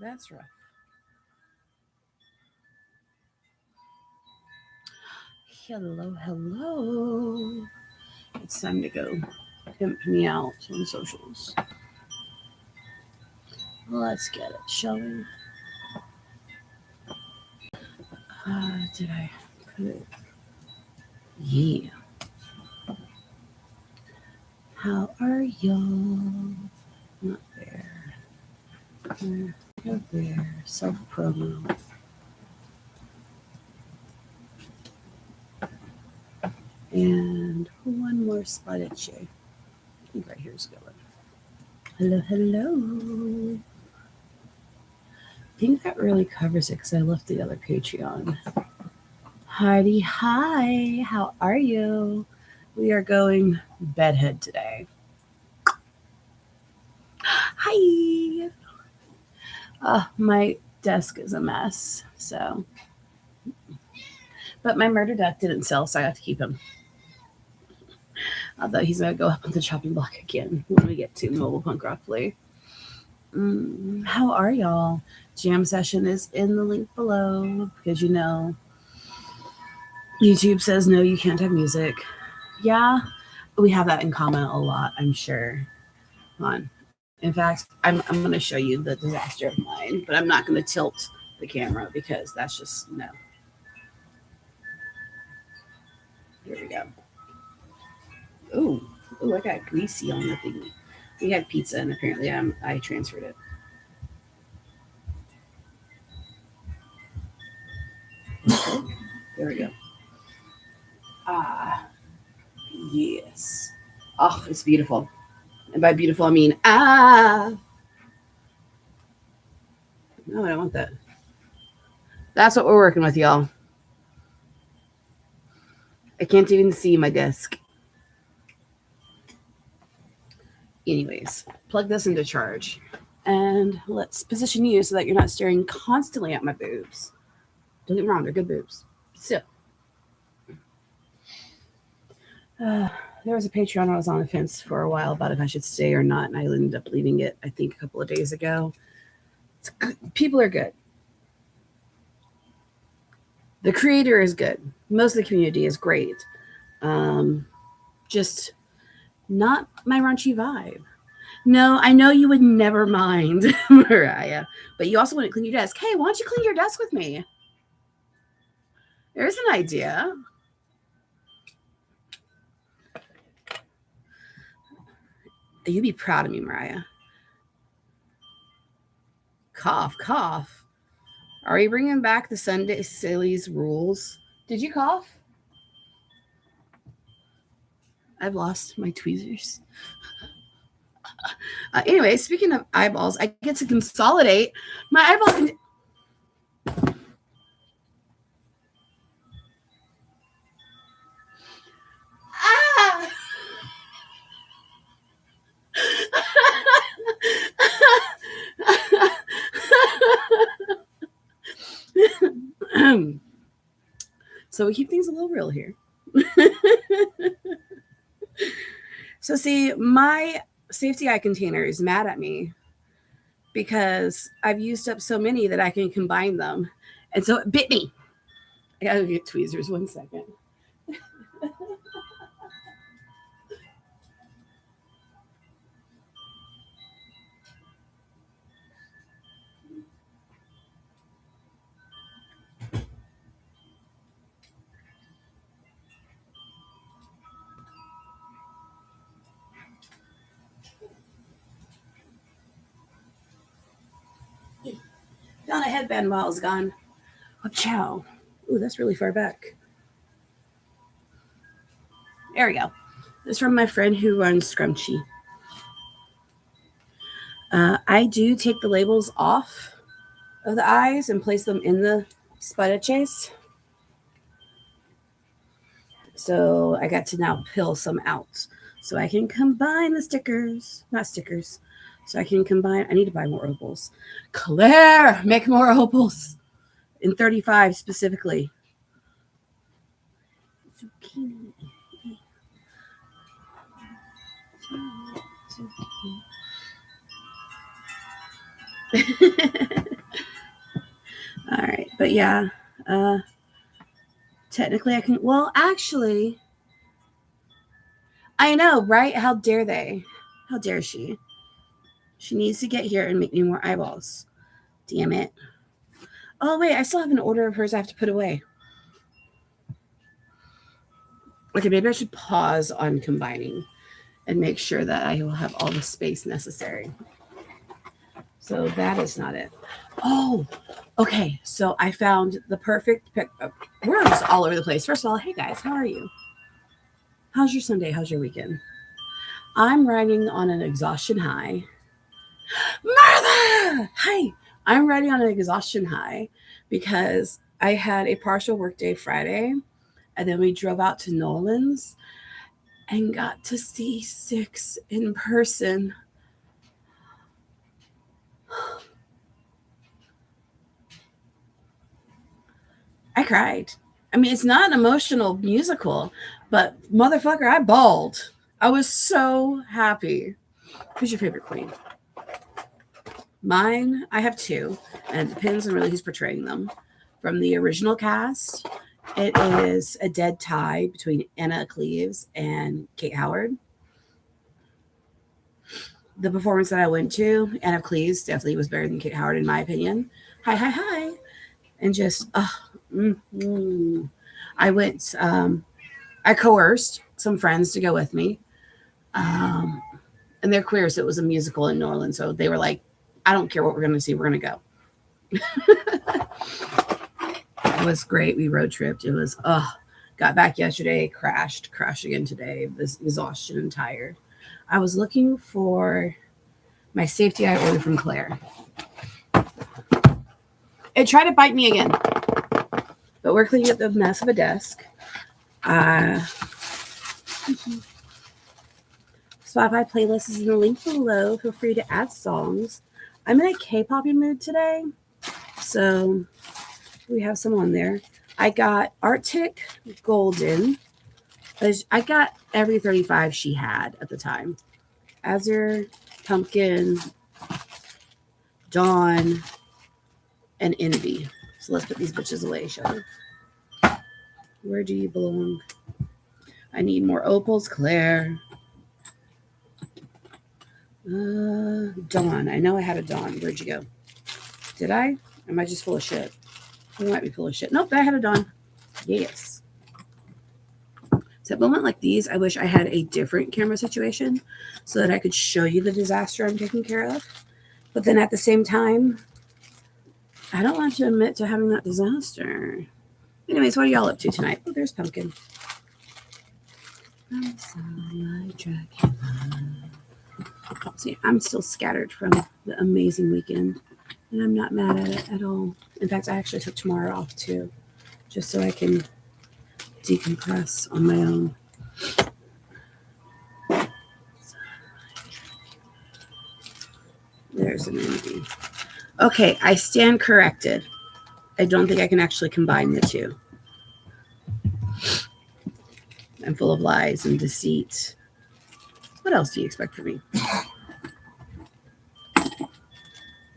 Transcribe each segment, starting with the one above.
That's rough. Hello, hello. It's time to go pimp me out on socials. Let's get it, shall we? Did I put it? Yeah. How are y'all? Not there. Go there. Self promo. And one more spot at you. I think right here is going. Hello, hello. I think that really covers it because I left the other Patreon. Heidi, hi. How are you? We are going bedhead today. Hi. My desk is a mess, so. But my murder duck didn't sell, so I have to keep him. Although he's going to go up on the chopping block again when we get to Mobile Punk Roughly. How are y'all? Jam session is in the link below because you know YouTube says no, you can't have music. Yeah, we have that in common a lot, I'm sure. Come on. In fact, I'm going to show you the disaster of mine, but I'm not going to tilt the camera because that's just no. Here we go. Ooh, I got greasy on the thingy. We had pizza and apparently I transferred it. There we go. Yes. Oh, it's beautiful. And by beautiful, I mean, No, I don't want that. That's what we're working with, y'all. I can't even see my desk. Anyways, plug this into charge. And let's position you so that you're not staring constantly at my boobs. Don't get me wrong, they're good boobs. Still. There was a Patreon I was on the fence for a while about if I should stay or not, and I ended up leaving it, I think, a couple of days ago. It's good. People are good. The creator is good. Most of the community is great. Just not my raunchy vibe. No, I know you would never mind, Mariah, but you also want to clean your desk. Hey, why don't you clean your desk with me? There's an idea. You'd be proud of me, Mariah. Cough, cough. Are we bringing back the Sunday Sillies rules? Did you cough? I've lost my tweezers. Anyway, speaking of eyeballs, I get to consolidate my eyeballs. So we keep things a little real here. So see, my safety eye container is mad at me because I've used up so many that I can combine them. And so it bit me. I gotta get tweezers 1 second. Found a headband while I was gone. Oh, chow. Ooh, that's really far back. There we go. This is from my friend who runs Scrunchy. I do take the labels off of the eyes and place them in the spider chase. So I got to now peel some out. So I can combine the stickers. Not stickers. So I can combine. I need to buy more opals. Claire, make more opals. In 35 specifically. Zucchini. But yeah, technically I can. Well, actually, I know, right? How dare they? How dare she? She needs to get here and make me more eyeballs. Damn it. Oh, wait, I still have an order of hers I have to put away. Okay, maybe I should pause on combining and make sure that I will have all the space necessary. So that is not it. Oh, okay. So I found the perfect pick. We're just all over the place. First of all, hey guys, how are you? How's your Sunday? How's your weekend? I'm riding on an exhaustion high. Martha! Hi. I'm riding on an exhaustion high because I had a partial workday Friday, and then we drove out to Nolan's and got to see Six in person. I cried. I mean, it's not an emotional musical, but motherfucker, I bawled. I was so happy. Who's your favorite queen? Mine, I have two, and it depends on really who's portraying them. From the original cast, it is a dead tie between Anna Cleves and Kate Howard. The performance that I went to, Anna Cleves definitely was better than Kate Howard, in my opinion. Hi. And just, I went, I coerced some friends to go with me. And they're queer, so it was a musical in New Orleans. So they were like, I don't care what we're going to see, we're going to go. It was great. We road tripped. It was, got back yesterday, crashed again today. This exhaustion and tired. I was looking for my safety I ordered from Claire. It tried to bite me again, but we're cleaning up the mess of a desk. Spotify playlist is in the link below. Feel free to add songs. I'm in a K-poppy mood today, so we have some on there. I got Arctic Golden. I got every 35 she had at the time. Azure, Pumpkin, Dawn, and Envy. So let's put these bitches away, shall we? Where do you belong? I need more opals, Claire. Dawn. I know I had a Dawn. Where'd you go? Did I? Am I just full of shit? I might be full of shit. Nope, I had a Dawn. Yes. So at a moment like these, I wish I had a different camera situation so that I could show you the disaster I'm taking care of. But then at the same time, I don't want to admit to having that disaster. Anyways, what are y'all up to tonight? Oh, there's Pumpkin. See, I'm still scattered from the amazing weekend, and I'm not mad at it at all. In fact, I actually took tomorrow off too, just so I can decompress on my own. There's an Envy. Okay, I stand corrected. I don't think I can actually combine the two. I'm full of lies and deceit. What else do you expect from me?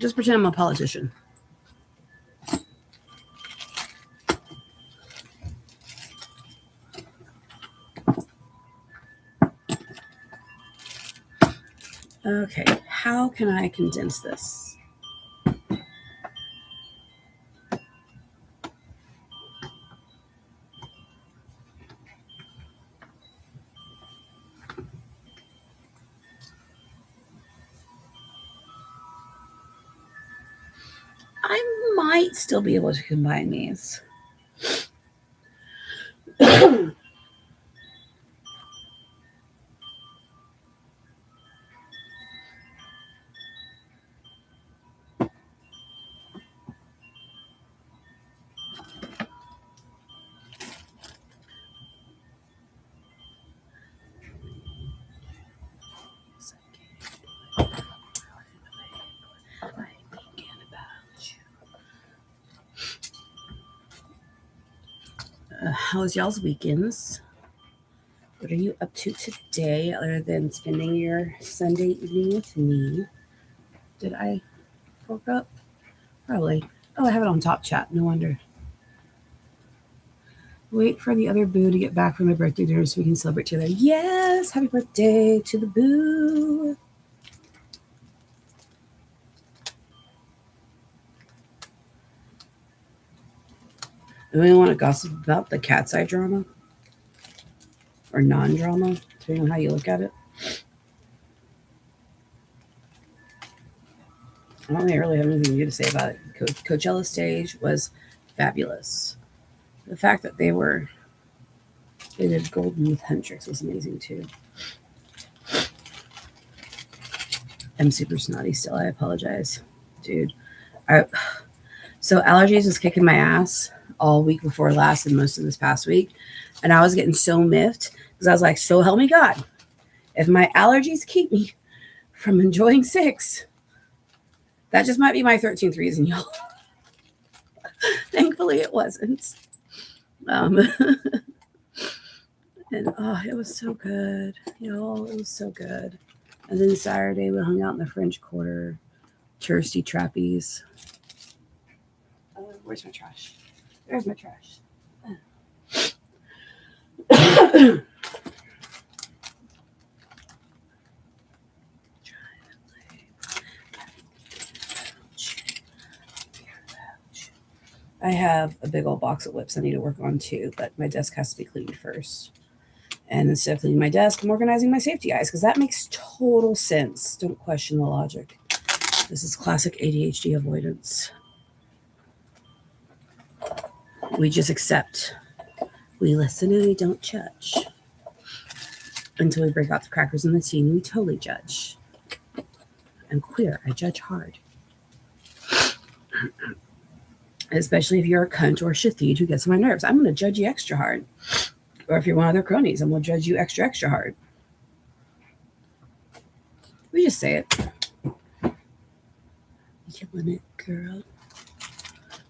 Just pretend I'm a politician. Okay, how can I condense this? I might still be able to combine these. How's y'all's weekends? What are you up to today other than spending your Sunday evening with me? Did I fork up? Probably. Oh, I have it on top chat. No wonder. Wait for the other boo to get back from my birthday dinner so we can celebrate together. Yes, happy birthday to the boo. Do we want to gossip about the cat's eye drama? Or non-drama, depending on how you look at it? I don't really have anything new to say about it. Coachella stage was fabulous. The fact that they did Golden with Hendrix was amazing too. I'm super snotty still. I apologize, dude. So allergies was kicking my ass all week before last and most of this past week, and I was getting so miffed because I was like, "So help me God, if my allergies keep me from enjoying sex, that just might be my 13th reason, y'all." Thankfully, it wasn't. And it was so good, y'all. It was so good. And then Saturday, we hung out in the French Quarter, touristy trappies. Where's my trash? There's my trash. I have a big old box of whips I need to work on too, but my desk has to be cleaned first. And instead of cleaning my desk, I'm organizing my safety eyes because that makes total sense. Don't question the logic. This is classic ADHD avoidance. We just accept. We listen and we don't judge. Until we break out the crackers and the tea and we totally judge. I'm queer. I judge hard. Especially if you're a cunt or a shithid who gets on my nerves. I'm going to judge you extra hard. Or if you're one of their cronies, I'm going to judge you extra, extra hard. We just say it. Killing it, girl.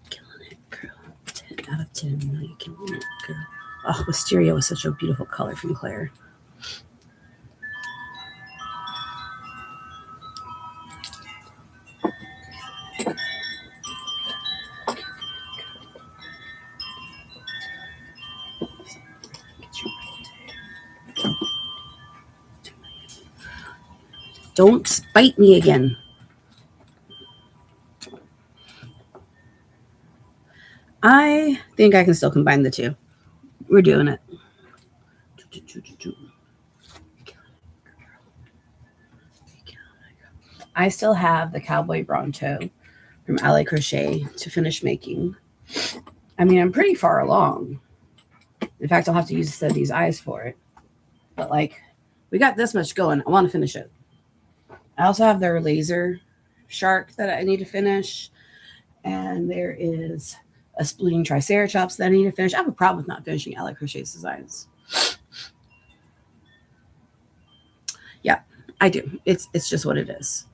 Killing it, girl. 10 out of 10. No, you're killing it, girl. Oh, wisteria was such a beautiful color from Claire. Don't spite me again. I think I can still combine the two. We're doing it. I still have the Cowboy Bronto from Alley Crochet to finish making. I mean, I'm pretty far along. In fact, I'll have to use a set of these eyes for it. But like, we got this much going. I want to finish it. I also have their laser shark that I need to finish. And there is a splitting triceratops that I need to finish. I have a problem with not finishing Alley Crochet's designs. Yeah, I do. It's just what it is.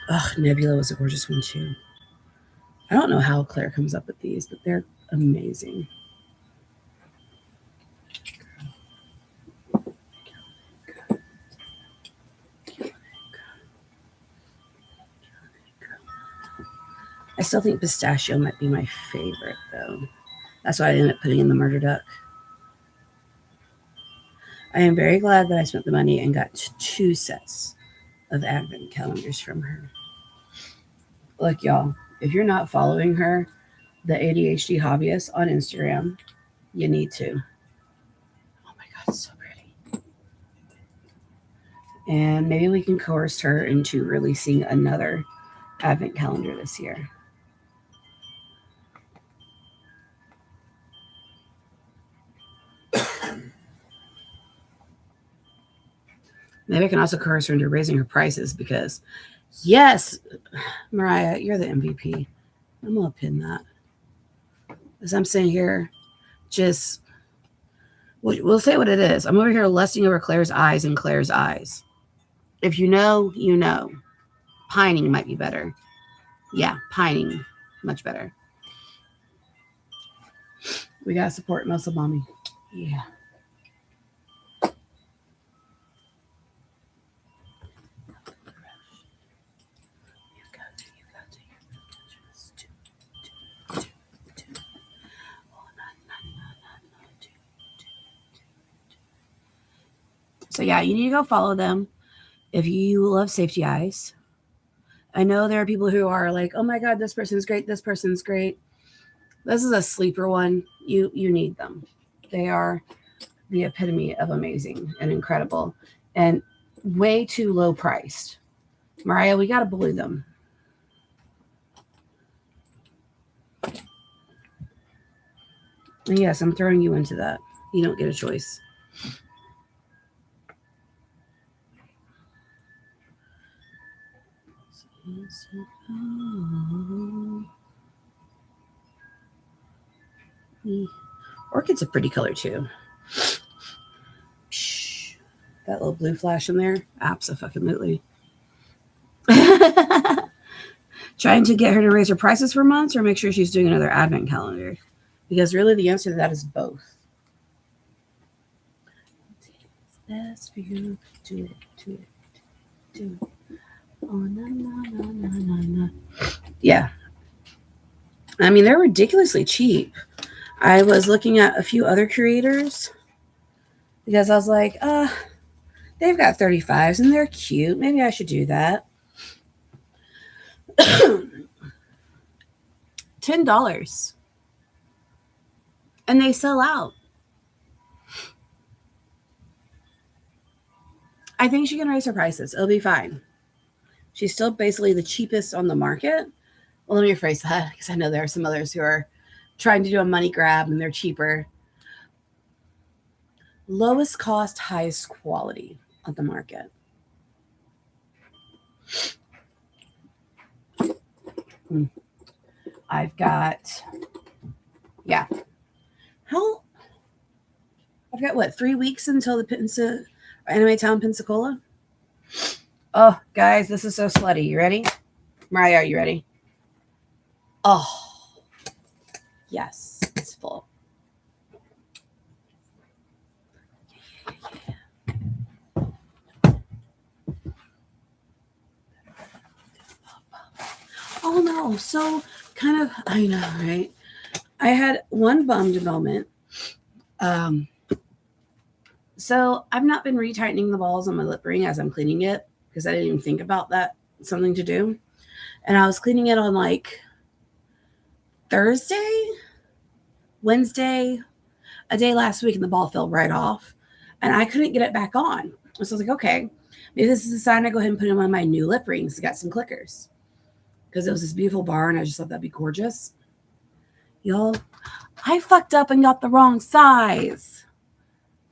Ugh, Nebula was a gorgeous one too. I don't know how Claire comes up with these, but they're amazing. I still think pistachio might be my favorite, though. That's why I ended up putting in the murder duck. I am very glad that I spent the money and got 2 sets of advent calendars from her. Look, y'all, if you're not following her, the ADHD hobbyist on Instagram, you need to. Oh my God, it's so pretty. And maybe we can coerce her into releasing another advent calendar this year. Maybe I can also coerce her into raising her prices because, yes, Mariah, you're the MVP. I'm going to pin that. As I'm sitting here, just, we'll say what it is. I'm over here lusting over Claire's eyes and Claire's eyes. If you know, you know. Pining might be better. Yeah, pining. Much better. We got to support muscle mommy. Yeah. So yeah, you need to go follow them if you love safety eyes. I know there are people who are like, oh my God, this person's great. This person's great. This is a sleeper one. You need them. They are the epitome of amazing and incredible and way too low priced. Mariah, we got to blue them. And yes, I'm throwing you into that. You don't get a choice. Orchid's a pretty color too. That little blue flash in there, absolutely. Trying to get her to raise her prices for months or make sure she's doing another advent calendar? Because really the answer to that is both. Best for you. Do it. Oh, no. Yeah. I mean, they're ridiculously cheap. I was looking at a few other creators because I was like, they've got 35s and they're cute. Maybe I should do that. $10. And they sell out. I think she can raise her prices. It'll be fine. She's still basically the cheapest on the market. Well, let me rephrase that because I know there are some others who are trying to do a money grab and they're cheaper. Lowest cost, highest quality on the market. I've got, yeah. I've got what, 3 weeks until the Anime Town Pensacola? Oh, guys, this is so slutty. You ready? Mariah, are you ready? Oh, yes, it's full. Oh no, so kind of, I know, right? I had one bummed moment. So I've not been retightening the balls on my lip ring as I'm cleaning it because I didn't even think about that, something to do. And I was cleaning it on like Thursday, Wednesday, a day last week, and the ball fell right off. And I couldn't get it back on. So I was like, okay, maybe this is a sign I go ahead and put in one of my new lip rings. It got some clickers. Because it was this beautiful bar, and I just thought that'd be gorgeous. Y'all, I fucked up and got the wrong size.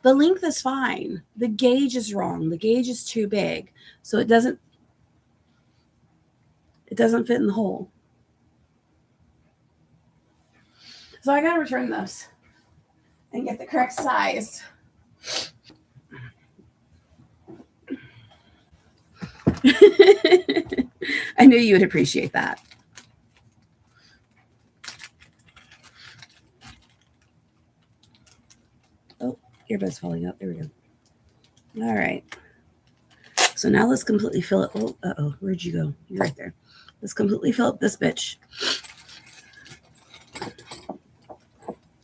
The length is fine. The gauge is wrong. The gauge is too big. So it doesn't fit in the hole. So I gotta return those and get the correct size. I knew you would appreciate that. Oh, earbud's falling out. There we go. All right. So now let's completely fill it. Oh, uh-oh. Where'd you go? You're right there. Let's completely fill up this bitch.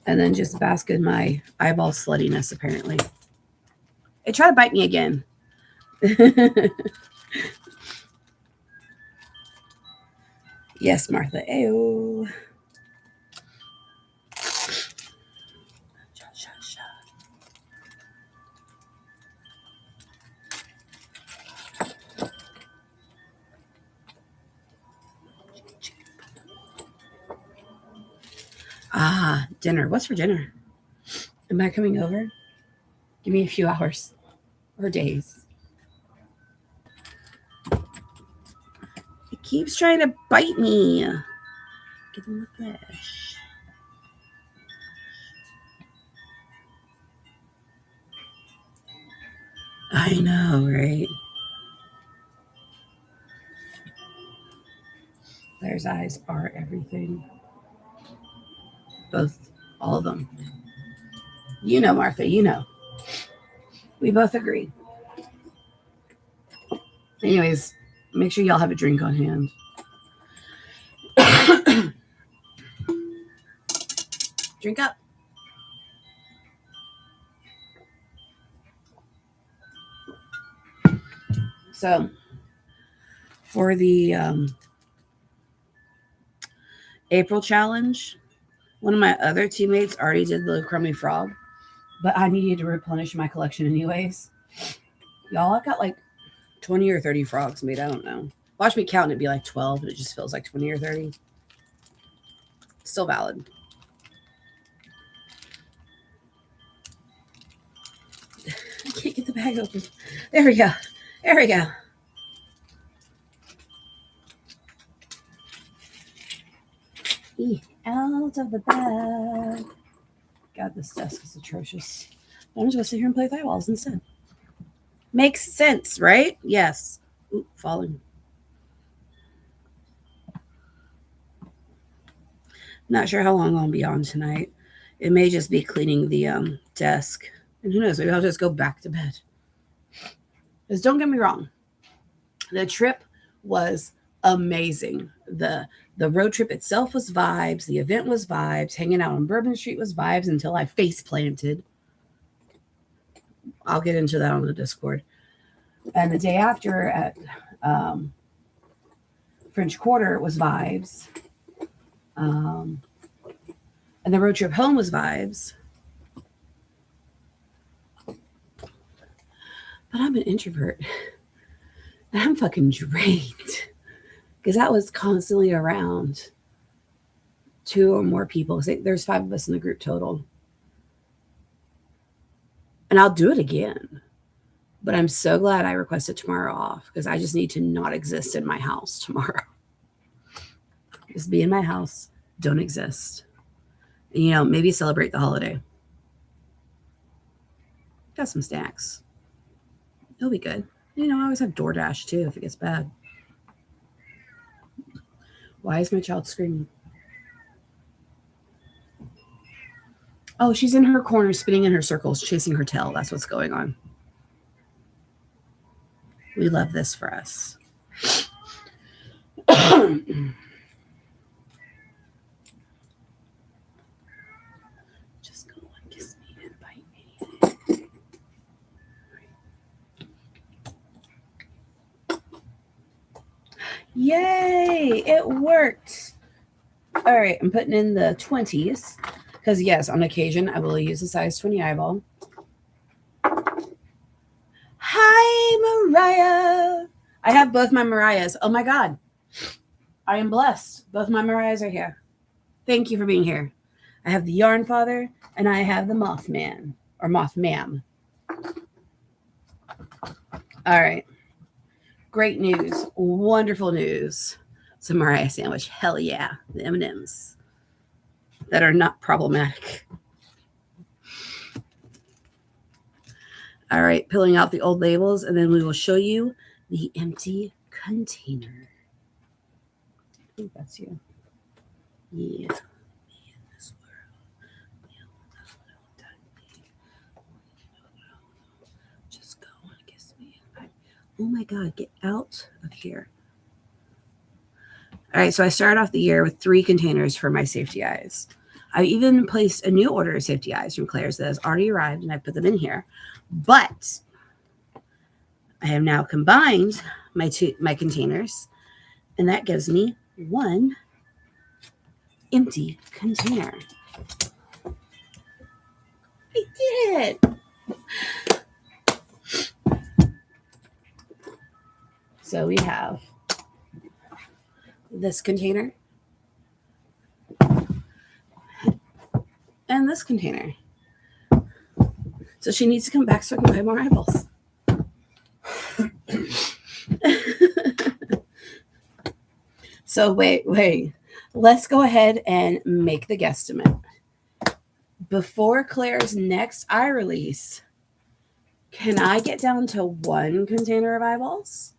And then just bask in my eyeball sluttiness, apparently. It tried to bite me again. Yes, Martha. Ayo. Ah, dinner. What's for dinner? Am I coming over? Give me a few hours or days. It keeps trying to bite me. Give him the fish. I know, right? Claire's eyes are everything. Both, all of them. You know, Martha, you know. We both agree. Anyways, make sure y'all have a drink on hand. Drink up. So for the April challenge, one of my other teammates already did the crummy frog, but I needed to replenish my collection anyways. Y'all, I've got like 20 or 30 frogs made. I don't know. Watch me count and it'd be like 12, and it just feels like 20 or 30. Still valid. I can't get the bag open. There we go. There we go. Out of the bag. God, this desk is atrocious. I'm just going to sit here and play with eyeballs instead. Makes sense, right? Yes. Oop, falling. Not sure how long I'll be on tonight. It may just be cleaning the desk. And who knows, maybe I'll just go back to bed. Because don't get me wrong, the trip was amazing. The road trip itself was vibes. The event was vibes. Hanging out on Bourbon Street was vibes until I face planted. I'll get into that on the Discord. And the day after at French Quarter was vibes. And the road trip home was vibes. But I'm an introvert. And I'm fucking drained. Because I was constantly around 2 or more people. There's 5 of us in the group total. And I'll do it again. But I'm so glad I requested tomorrow off. Because I just need to not exist in my house tomorrow. Just be in my house. Don't exist. You know, maybe celebrate the holiday. Got some snacks. It'll be good. You know, I always have DoorDash too if it gets bad. Why is my child screaming? Oh, she's in her corner, spinning in her circles, chasing her tail. That's what's going on. We love this for us. Just go and kiss me and bite me. Yay! It worked. All right, I'm putting in the 20s. Because, yes, on occasion, I will use a size 20 eyeball. Hi, Mariah. I have both my Mariahs. Oh, my God. I am blessed. Both my Mariahs are here. Thank you for being here. I have the Yarn Father, and I have the Mothman, or Mothmam. All right. Great news. Wonderful news. It's a Mariah sandwich. Hell yeah. The M&Ms that are not problematic. All right. Peeling out the old labels, and then we will show you the empty container. I think that's you. Yeah. Just go and kiss me. Oh my God, get out of here. All right, so I started off the year with 3 containers for my safety eyes. I even placed a new order of safety eyes from Claire's that has already arrived, and I put them in here. But I have now combined my containers, and that gives me 1 empty container. I did it. So we have this container and this container. So she needs to come back so I can buy more eyeballs. So wait. Let's go ahead and make the guesstimate. Before Claire's next eye release, can I get down to 1 container of eyeballs?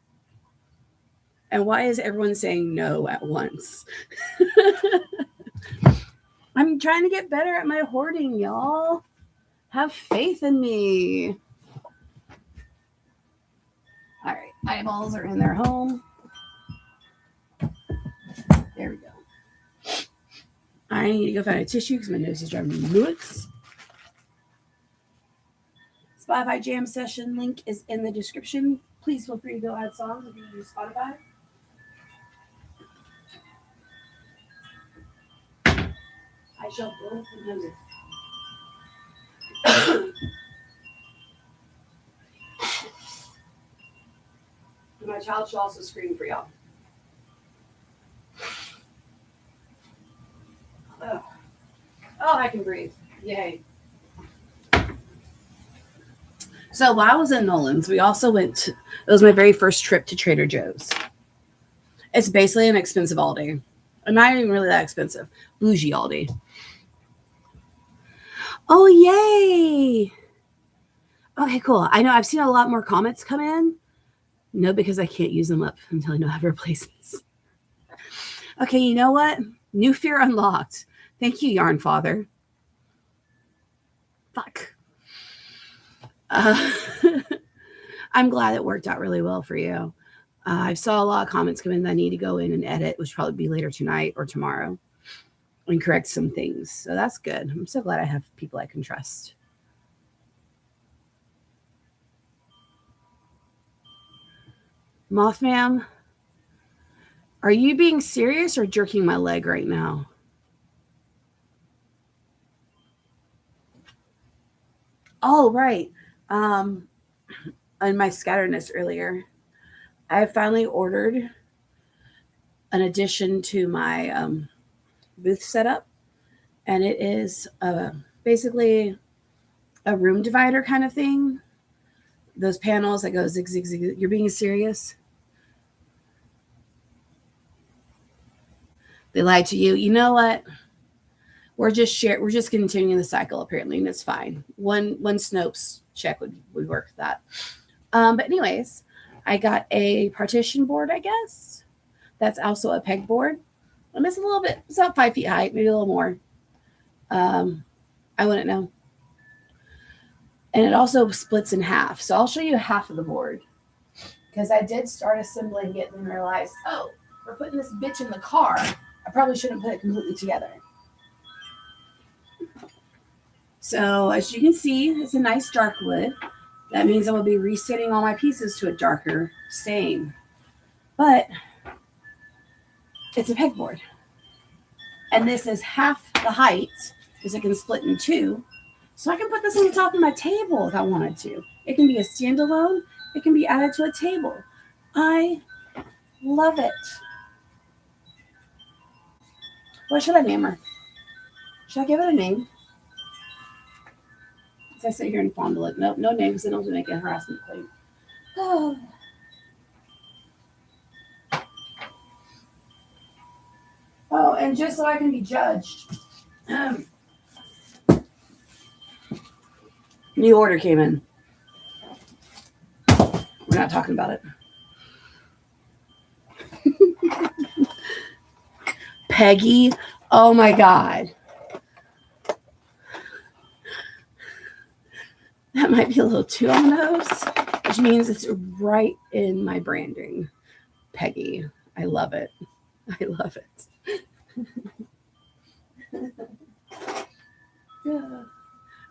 And why is everyone saying no at once? I'm trying to get better at my hoarding, y'all. Have faith in me. All right, eyeballs are in their home. There we go. I need to go find a tissue because my nose is driving me nuts. Spotify jam session link is in the description. Please feel free to go add songs if you use Spotify. I shall both remember. My child should also scream for y'all. Oh, I can breathe. Yay. So while I was in Nolan's, we also went to, it was my very first trip to Trader Joe's. It's basically an expensive Aldi. And not even really that expensive. Bougie Aldi. Oh, yay. Okay, cool. I know I've seen a lot more comments come in. No, because I can't use them up until I know I have replacements. Okay, you know what? New fear unlocked. Thank you, Yarn Father. Fuck. I'm glad it worked out really well for you. I saw a lot of comments come in that I need to go in and edit, which will probably be later tonight or tomorrow, and correct some things. So that's good. I'm so glad I have people I can trust. Mothman, are you being serious or jerking my leg right now? Oh, right. On my scatterness earlier, I finally ordered an addition to my booth setup, and it is basically a room divider kind of thing. Those panels that go zig, zig, zig. You're being serious? They lied to you. You know what? We're just continuing the cycle apparently, and it's fine. One Snopes check would work with that. But anyways, I got a partition board, I guess. That's also a pegboard. And it's a little bit, it's about 5 feet high, maybe a little more. I wouldn't know. And it also splits in half. So I'll show you half of the board. Because I did start assembling it and realized, oh, we're putting this bitch in the car. I probably shouldn't put it completely together. So as you can see, it's a nice dark wood. That means I will be resetting all my pieces to a darker stain. But it's a pegboard. And this is half the height because it can split in two. So I can put this on the top of my table if I wanted to. It can be a standalone. It can be added to a table. I love it. What should I name her? Should I give it a name? As I sit here and fondle it. No names. Then I'll make a harassment claim. Oh. Oh, and just so I can be judged, new order came in. We're not talking about it. Peggy, oh my God. That might be a little too on the nose, which means it's right in my branding. Peggy, I love it. I love it.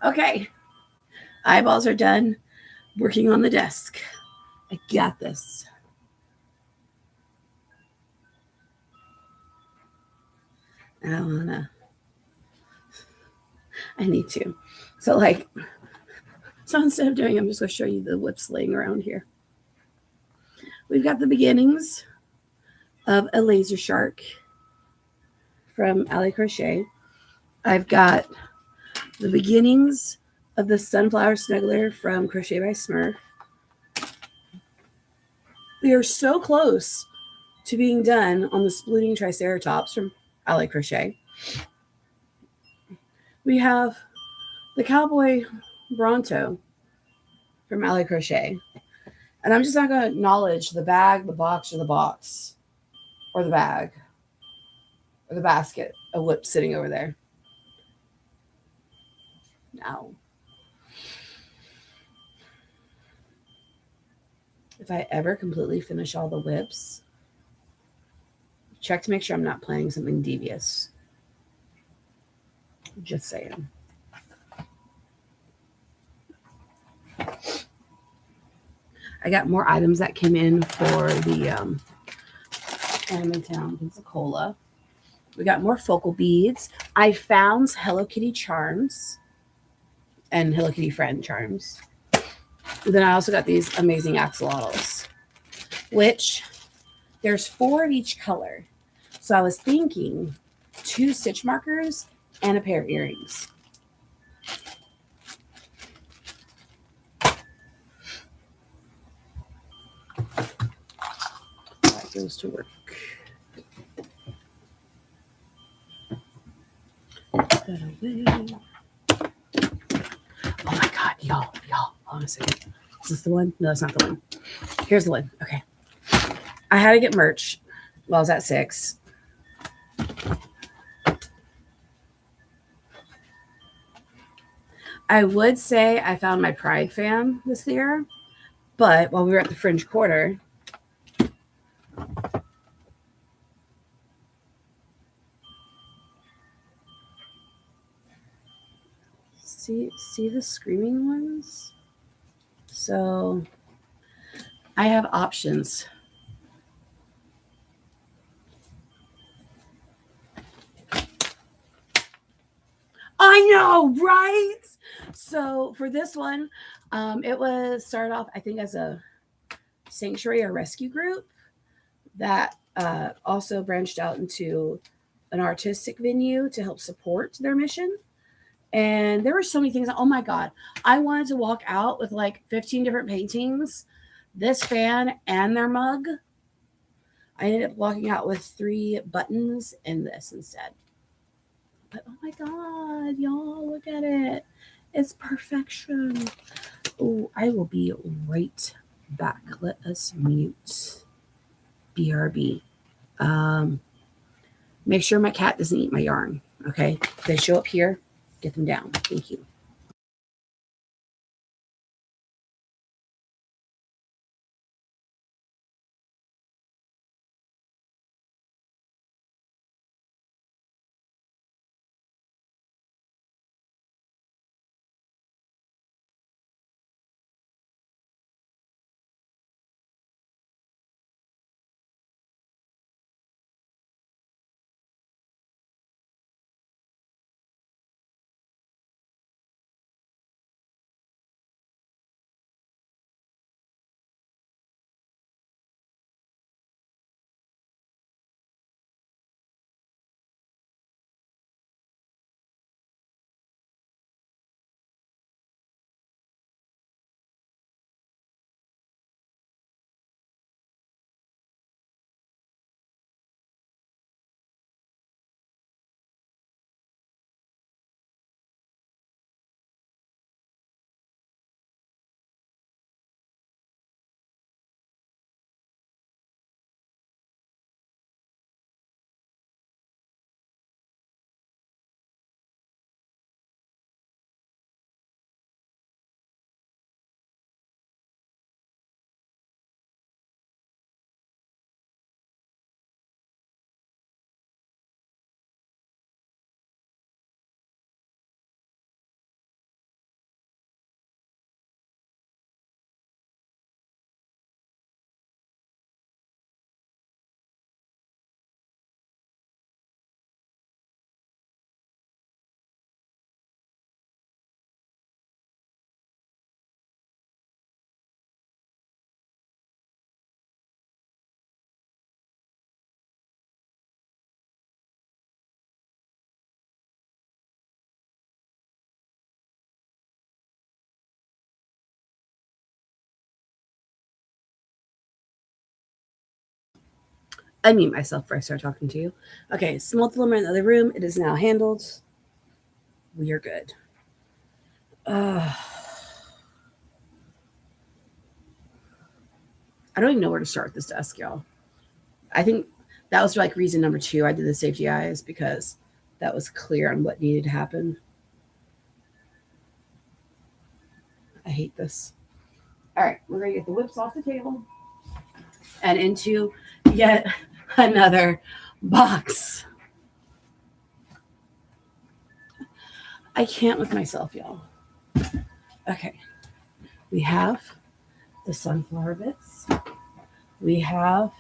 Okay, eyeballs are done. Working on the desk. I got this. I need to. So instead of doing, I'm just going to show you the whips laying around here. We've got the beginnings of a laser shark from Ali Crochet. I've got the beginnings of the sunflower snuggler from Crochet by Smurf. We are so close to being done on the splooting triceratops from Ali Crochet. We have the cowboy Bronto from Ali Crochet. And I'm just not going to acknowledge the bag, the box, or the box, or the bag, or the basket, a whip sitting over there. No. If I ever completely finish all the whips, check to make sure I'm not planning something devious. Just saying. I got more items that came in for the Town Pensacola. We got more focal beads. I found Hello Kitty charms and Hello Kitty friend charms. And then I also got these amazing axolotls, which there's 4 of each color. So I was thinking 2 stitch markers and a pair of earrings. That goes to work. Put that away. Oh my God, y'all, hold on a second. Is this the one? No, that's not the one. Here's the one. Okay. I had to get merch while I was at 6. I would say I found my Pride fan this year, but while we were at the Fringe Quarter, see the screaming ones? So I have options. I know, right? So for this one, it was started off, I think, as a sanctuary or rescue group that also branched out into an artistic venue to help support their mission. And there were so many things. Oh my God. I wanted to walk out with like 15 different paintings, this fan, and their mug. I ended up walking out with 3 buttons and this instead. But oh my God, y'all, look at it. It's perfection. Oh, I will be right back. Let us mute. BRB. Make sure my cat doesn't eat my yarn. Okay. If they show up here, get them down. Thank you. I mute myself before I start talking to you. Okay, small dilemma in the other room. It is now handled. We are good. I don't even know where to start with this desk, y'all. I think that was like reason number 2. I did the safety eyes because that was clear on what needed to happen. I hate this. All right, we're going to get the whips off the table and into yet another box. I can't with myself, y'all. Okay, we have the sunflower bits. We have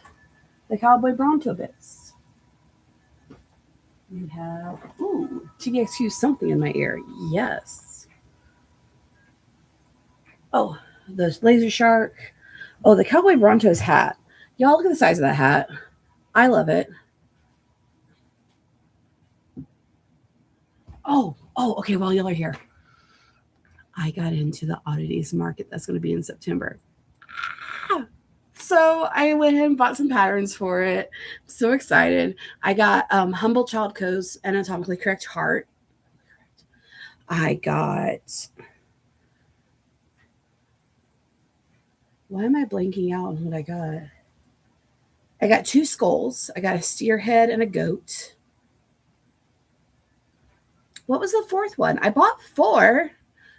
the cowboy bronto bits. We have, TVXQ something in my ear. Yes. Oh, the laser shark. Oh, the cowboy bronto's hat. Y'all look at the size of that hat. I love it. Oh, okay. While y'all are here, I got into the oddities market that's going to be in September. So I went ahead and bought some patterns for it. I'm so excited. I got Humble Child Co's Anatomically Correct Heart. I got, why am I blanking out on what I got? I got 2 skulls. I got a steer head and a goat. What was the 4th one? I bought 4.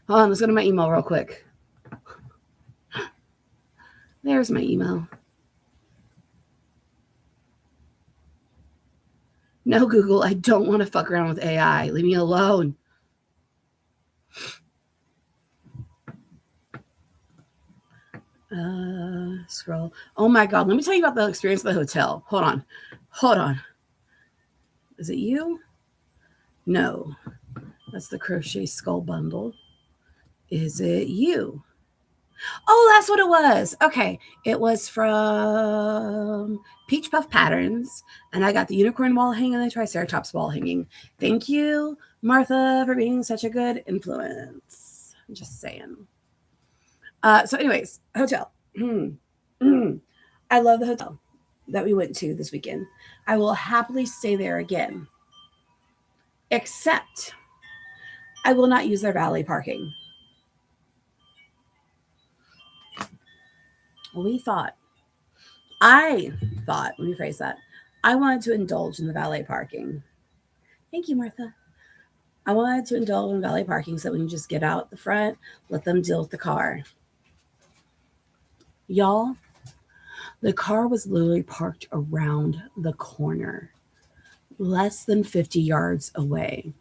Hold on, let's go to my email real quick. There's my email. No, Google, I don't want to fuck around with AI. Leave me alone. Scroll. Oh my God. Let me tell you about the experience at the hotel. Hold on. Is it you? No. That's the crochet skull bundle. Is it you? Oh, that's what it was. Okay. It was from Peach Puff Patterns. And I got the unicorn wall hanging and the Triceratops wall hanging. Thank you, Martha, for being such a good influence. I'm just saying. So anyways, hotel. I love the hotel that we went to this weekend. I will happily stay there again. Except I will not use their valet parking. I thought, let me phrase that. I wanted to indulge in the valet parking. Thank you, Martha. I wanted to indulge in valet parking so that we can just get out the front, let them deal with the car. Y'all, the car was literally parked around the corner, less than 50 yards away.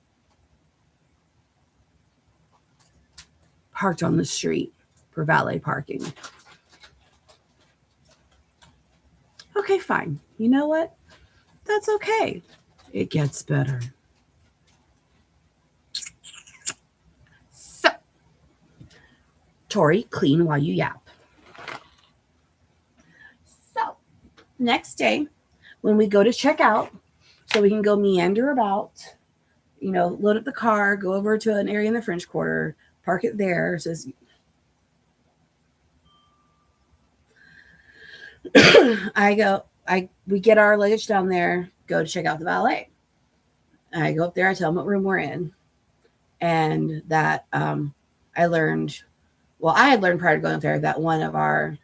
Parked on the street for valet parking. Okay, fine. You know what? That's okay. It gets better. So, Tori, clean while you yap. So, next day, when we go to check out, so we can go meander about, load up the car, go over to an area in the French Quarter, park it there. Says, we get our luggage down there, go to check out the valet. I go up there, I tell them what room we're in. And that I had learned prior to going up there that one of our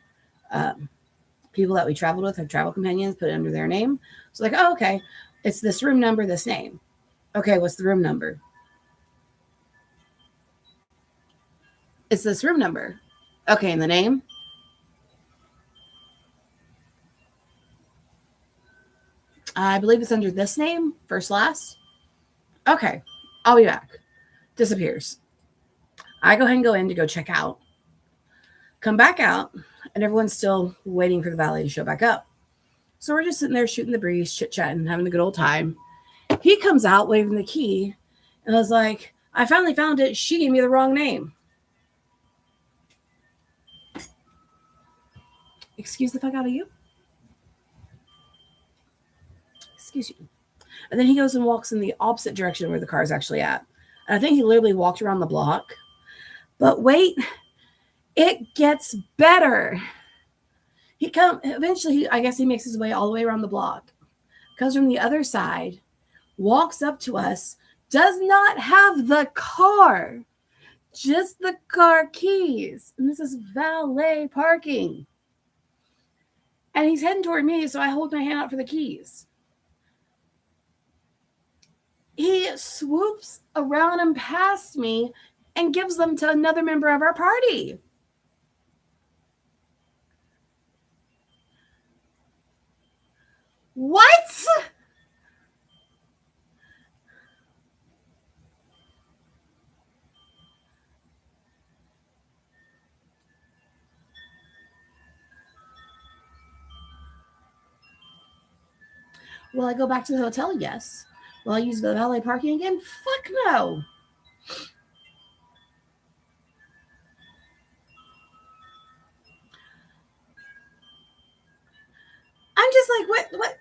people that we traveled with, our travel companions, put it under their name. So like, oh, okay, it's this room number, this name. Okay, what's the room number? It's this room number. Okay, and the name? I believe it's under this name, first, last. Okay, I'll be back. Disappears. I go ahead and go in to go check out. Come back out, and everyone's still waiting for the valet to show back up. So we're just sitting there shooting the breeze, chit-chatting, having a good old time. He comes out waving the key, and I was like, I finally found it. She gave me the wrong name. Excuse the fuck out of you? Excuse you. And then he goes and walks in the opposite direction where the car is actually at. And I think he literally walked around the block. But wait, it gets better. Eventually, I guess he makes his way all the way around the block. Comes from the other side, walks up to us, does not have the car, just the car keys. And this is valet parking. And he's heading toward me, so I hold my hand out for the keys. He swoops around and past me and gives them to another member of our party. What? Will I go back to the hotel? Yes. Will I use the valet parking again? Fuck no. I'm just like, what?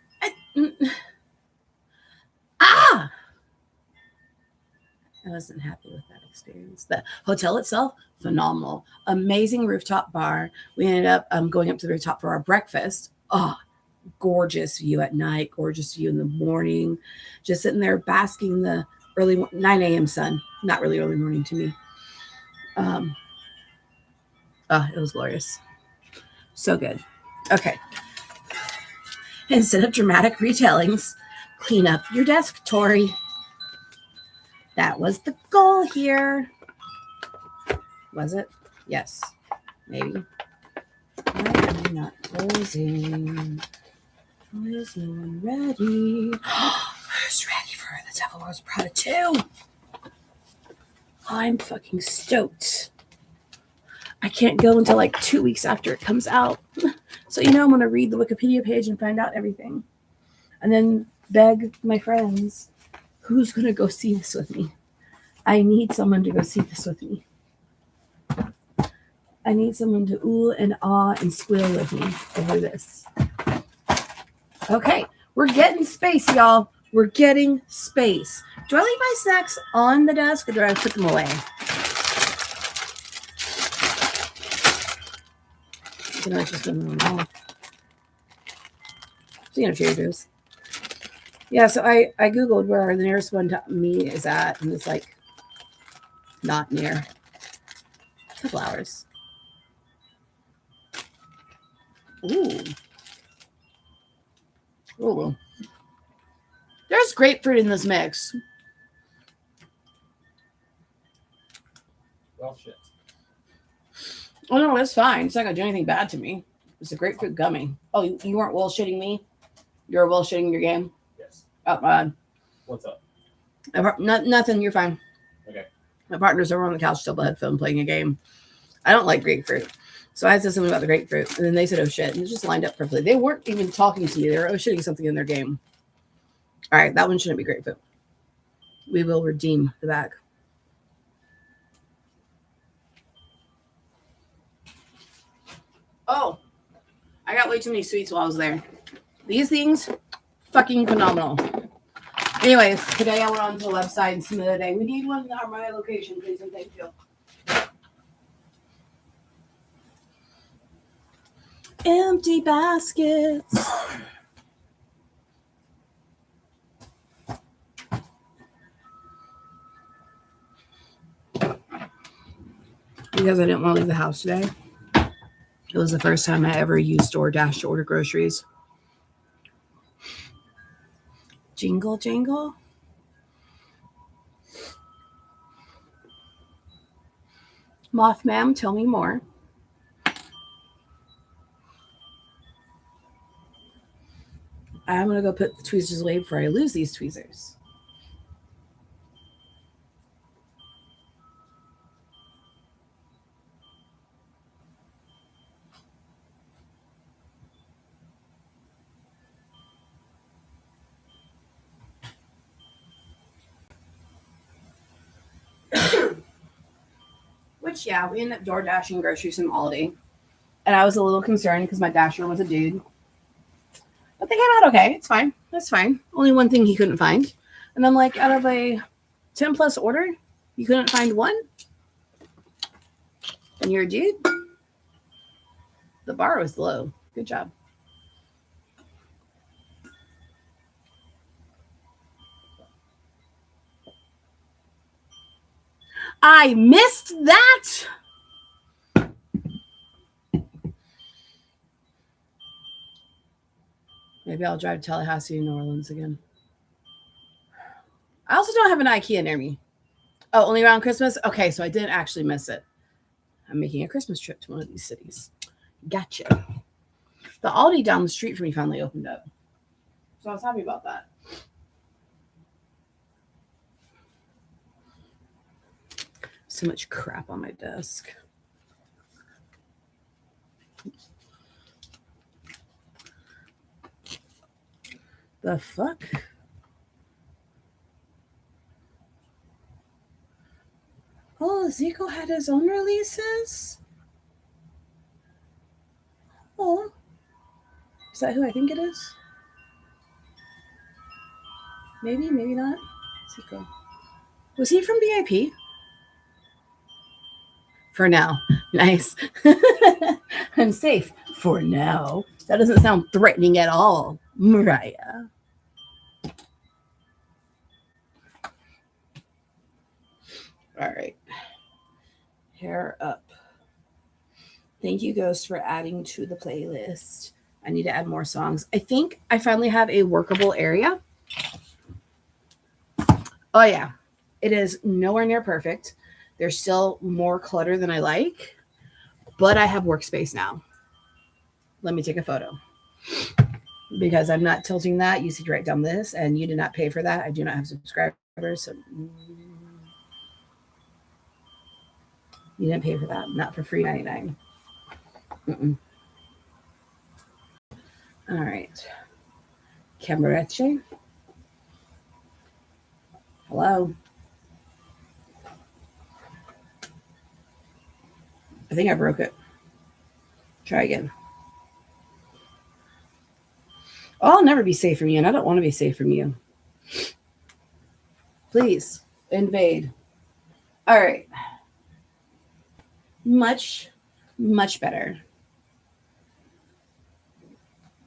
I wasn't happy with that experience. The hotel itself, phenomenal. Amazing rooftop bar. We ended up going up to the rooftop for our breakfast. Oh, gorgeous view at night, gorgeous view in the morning. Just sitting there basking in the early 9 a.m. sun. Not really early morning to me. It was glorious. So good. Okay. Instead of dramatic retellings, clean up your desk, Tori. That was the goal here. Was it? Yes. Maybe. Why am I not closing? Why is no one ready? Who's ready for the Devil Wears Prada 2? I'm fucking stoked. I can't go until like 2 weeks after it comes out. So, I'm going to read the Wikipedia page and find out everything. And then beg my friends, who's going to go see this with me? I need someone to go see this with me. I need someone to ooh and ah and squeal with me over this. Okay, we're getting space, y'all. We're getting space. Do I leave my snacks on the desk or do I put them away? Can I just put them off? Trader Joe's. Yeah, so I Googled where the nearest one to me is at, and it's like not near. A couple hours. Ooh. There's grapefruit in this mix. Well, shit. Oh, no, it's fine. It's not going to do anything bad to me. It's a grapefruit gummy. Oh, you weren't bullshitting me? You're bullshitting your game? Yes. Oh, my bad. What's up? Nothing. You're fine. Okay. My partner's over on the couch still by headphone playing a game. I don't like grapefruit. So I said something about the grapefruit, and then they said, oh, shit. And it just lined up perfectly. They weren't even talking to you. They were, oh, shitting something in their game. All right, that one shouldn't be grapefruit. We will redeem the bag. Oh, I got way too many sweets while I was there. These things, fucking phenomenal. Anyways, today I went on to the website and submitted a day. We need one in my location, please, and thank you. Empty baskets. Because I didn't want to leave the house today. It was the first time I ever used DoorDash to order groceries. Jingle, jingle. Mothman, tell me more. I'm going to go put the tweezers away before I lose these tweezers. Which, yeah, we ended up door dashing groceries from Aldi. And I was a little concerned because my dasher was a dude. But they came out okay. It's fine. That's fine. Only one thing he couldn't find. And I'm like, out of a 10 plus order, you couldn't find one? And you're a dude? The bar was low. Good job. I missed that. Maybe I'll drive to Tallahassee, New Orleans again. I also don't have an IKEA near me. Oh, only around Christmas? Okay, so I didn't actually miss it. I'm making a Christmas trip to one of these cities. Gotcha. The Aldi down the street from me finally opened up. So I was happy about that. So much crap on my desk. The fuck? Oh, Zico had his own releases? Oh. Is that who I think it is? Maybe, maybe not. Zico. Was he from BIP? For now. Nice. I'm safe. For now. That doesn't sound threatening at all, Mariah. All right. Hair up. Thank you, Ghost, for adding to the playlist. I need to add more songs. I think I finally have a workable area. Oh, yeah. It is nowhere near perfect. There's still more clutter than I like, but I have workspace now. Let me take a photo. Because I'm not tilting that. You see right down this, and you did not pay for that. I do not have subscribers, so you didn't pay for that. Not for free 99. All right. Cambreche. Hello. I think I broke it. Try again. Oh, I'll never be safe from you, and I don't want to be safe from you. Please, invade. All right. Much, much better.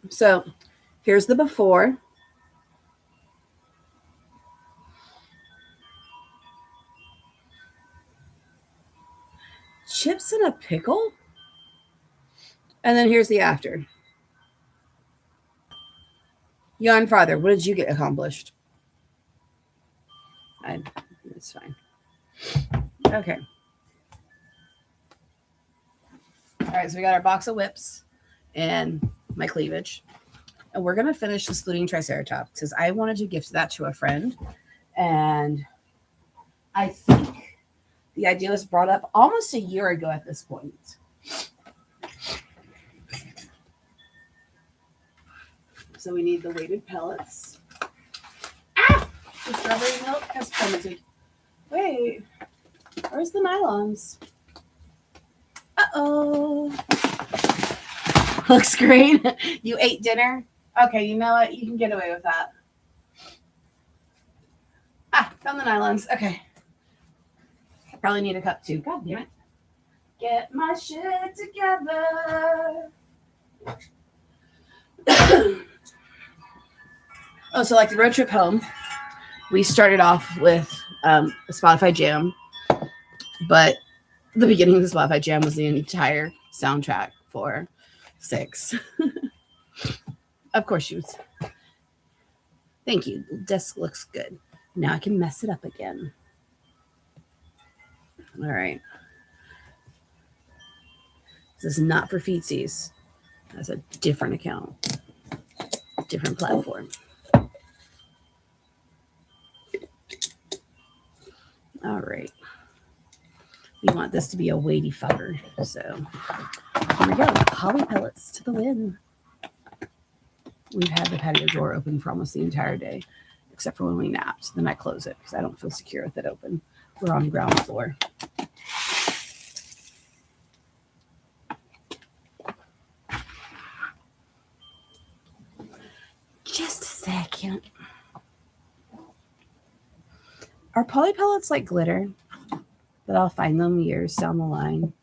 So here's the before. Chips in a pickle? And then here's the after. Yawn farther. What did you get accomplished? It's fine. Okay. All right, so we got our box of whips and my cleavage. And we're going to finish this fluting triceratops because I wanted to gift that to a friend. And I think the idea was brought up almost a year ago at this point. So we need the weighted pellets. Ah! The strawberry milk has plummeted. Wait, where's the nylons? Uh-oh. Looks great. You ate dinner? Okay, you know what? You can get away with that. Ah, found the nylons. Okay. Probably need a cup too. God damn it. Get my shit together. Oh, so like the road trip home, we started off with a Spotify jam, but the beginning of the Spotify jam was the entire soundtrack for 6. Of course she was. Thank you. The desk looks good. Now I can mess it up again. All right. This is not for feetsies. That's a different account, different platform. All right. We want this to be a weighty fucker. So here we go. Holly pellets to the win. We've had the patio door open for almost the entire day, except for when we napped. Then I close it because I don't feel secure with it open. We're on ground floor. Just a second. Are poly pellets like glitter? But I'll find them years down the line.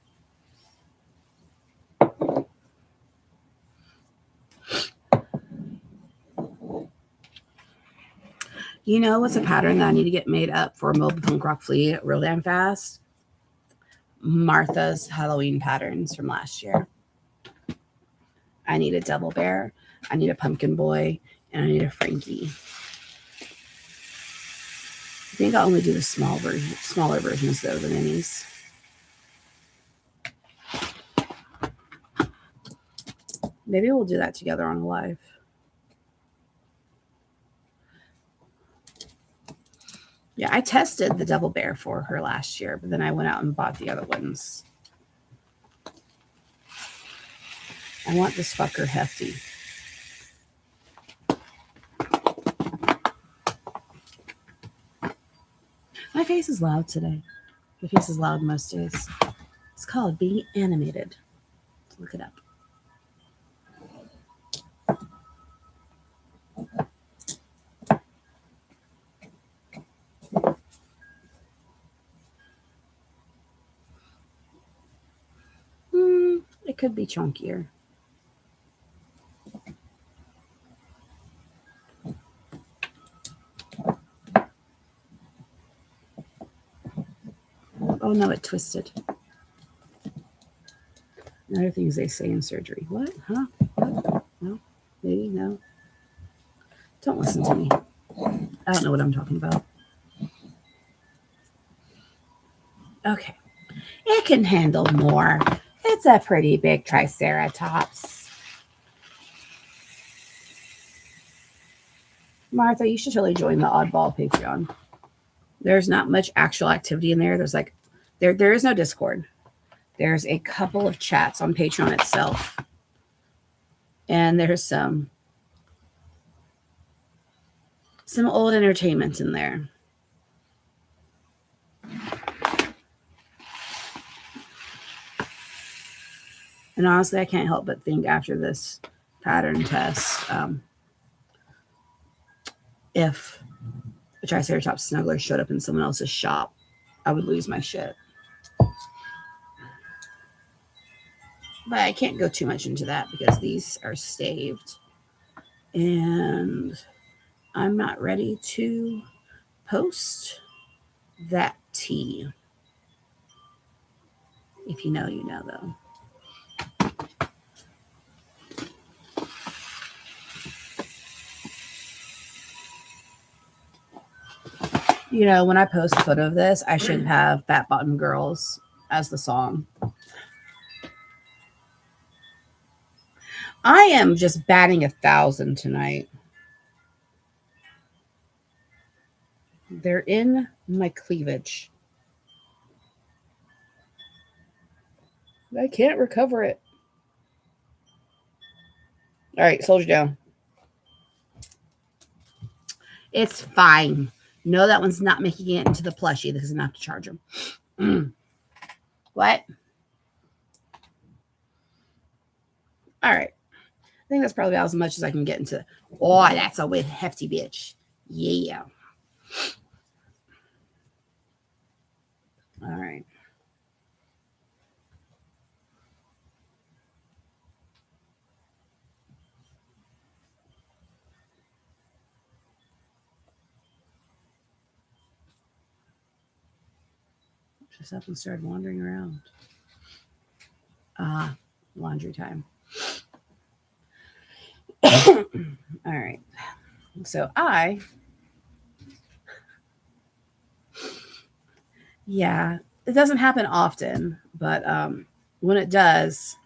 You know what's a pattern that I need to get made up for Mobile Punk Rock Fleet real damn fast? Martha's Halloween patterns from last year. I need a double bear. I need a pumpkin boy. And I need a Frankie. I think I'll only do the smaller versions though, the minis. Maybe we'll do that together on a live. Yeah, I tested the double bear for her last year, but then I went out and bought the other ones. I want this fucker hefty. face is loud today. My face is loud most days. It's called being animated. Look it up. It could be chunkier. Oh no, it twisted. Other things they say in surgery. What? Huh? What? No? Maybe? No? Don't listen to me. I don't know what I'm talking about. Okay. It can handle more. It's a pretty big triceratops. Martha, you should totally join the Oddball Patreon. There's not much actual activity in there. There's like, there is no Discord. There's a couple of chats on Patreon itself. And there's some old entertainment in there. And honestly, I can't help but think after this pattern test, if a Triceratops snuggler showed up in someone else's shop, I would lose my shit. But I can't go too much into that because these are staved. And I'm not ready to post that tea. If you know, you know, though. You know, when I post a photo of this, I should have Fat Bottom Girls as the song. I am just batting 1,000 tonight. They're in my cleavage. I can't recover it. All right, soldier down. It's fine. No, that one's not making it into the plushie. This is enough to charge him. What? All right. I think that's probably about as much as I can get into. Oh, that's a hefty bitch. Yeah. All right. Just up and started wandering around. Laundry time. All right. So yeah, it doesn't happen often, but when it does,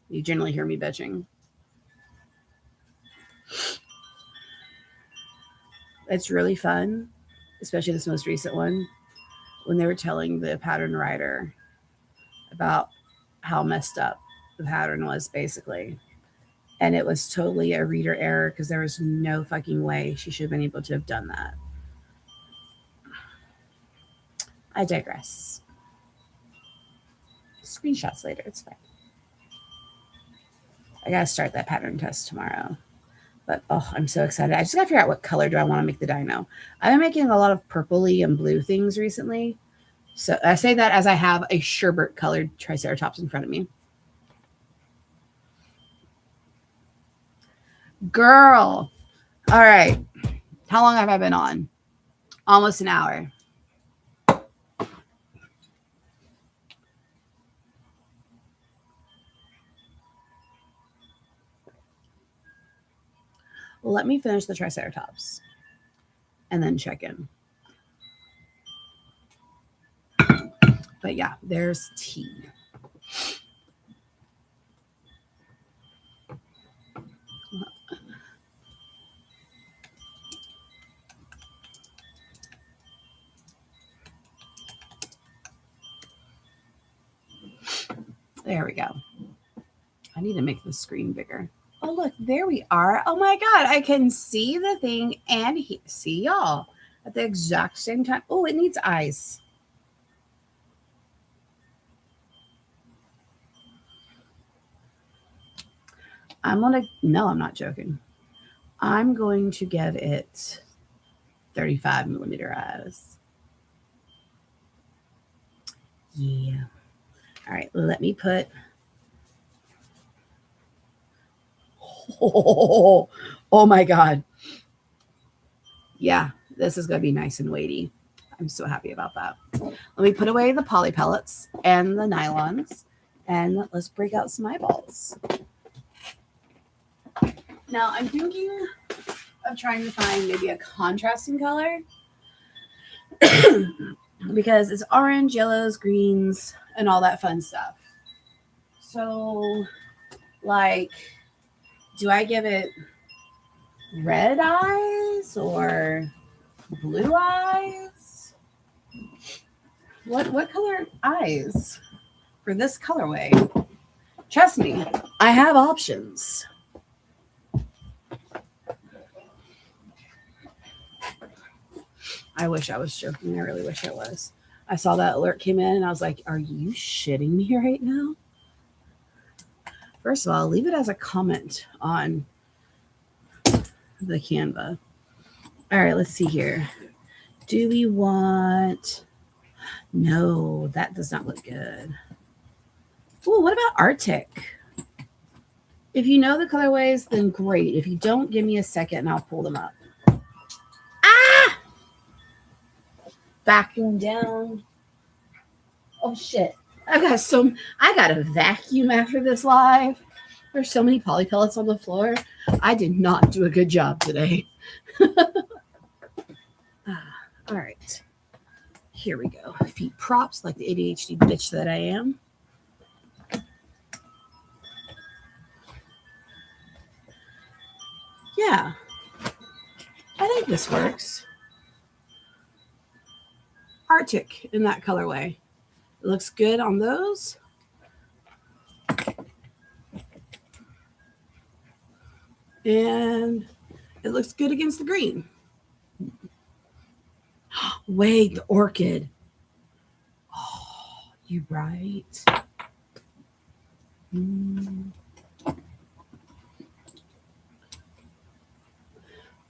you generally hear me bitching. It's really fun, especially this most recent one, when they were telling the pattern writer about how messed up the pattern was, basically. And it was totally a reader error because there was no fucking way she should have been able to have done that. I digress. Screenshots later, it's fine. I gotta start that pattern test tomorrow. But oh, I'm so excited. I just gotta figure out what color do I want to make the dino. I've been making a lot of purpley and blue things recently. So I say that as I have a sherbet colored Triceratops in front of me. Girl. All right. How long have I been on? Almost an hour. Let me finish the Triceratops and then check in. But yeah, there's tea. There we go. I need to make the screen bigger. Oh, look, there we are. Oh my God, I can see the thing and see y'all. at the exact same time. Oh, it needs eyes. No, I'm not joking. I'm going to give it 35 millimeter eyes. Yeah. All right, let me put. Oh my God. Yeah, this is going to be nice and weighty. I'm so happy about that. Let me put away the poly pellets and the nylons, and let's break out some eyeballs. Now I'm thinking of trying to find maybe a contrasting color because it's orange, yellows, greens, and all that fun stuff. So, like, do I give it red eyes or blue eyes? What color eyes for this colorway? Trust me, I have options. I wish I was joking. I really wish I was. I saw that alert came in and I was like, are you shitting me right now? First of all, leave it as a comment on the Canva. All right, let's see here. Do we want... No, that does not look good. Oh, what about Arctic? If you know the colorways, then great. If you don't, give me a second and I'll pull them up. Ah! Backing down. Oh shit. I got a vacuum after this live. There's so many poly pellets on the floor. I did not do a good job today. All right. Here we go. Feet props like the ADHD bitch that I am. Yeah. I think this works. Arctic in that colorway. It looks good on those. And it looks good against the green. Wait, the orchid. Oh, you right.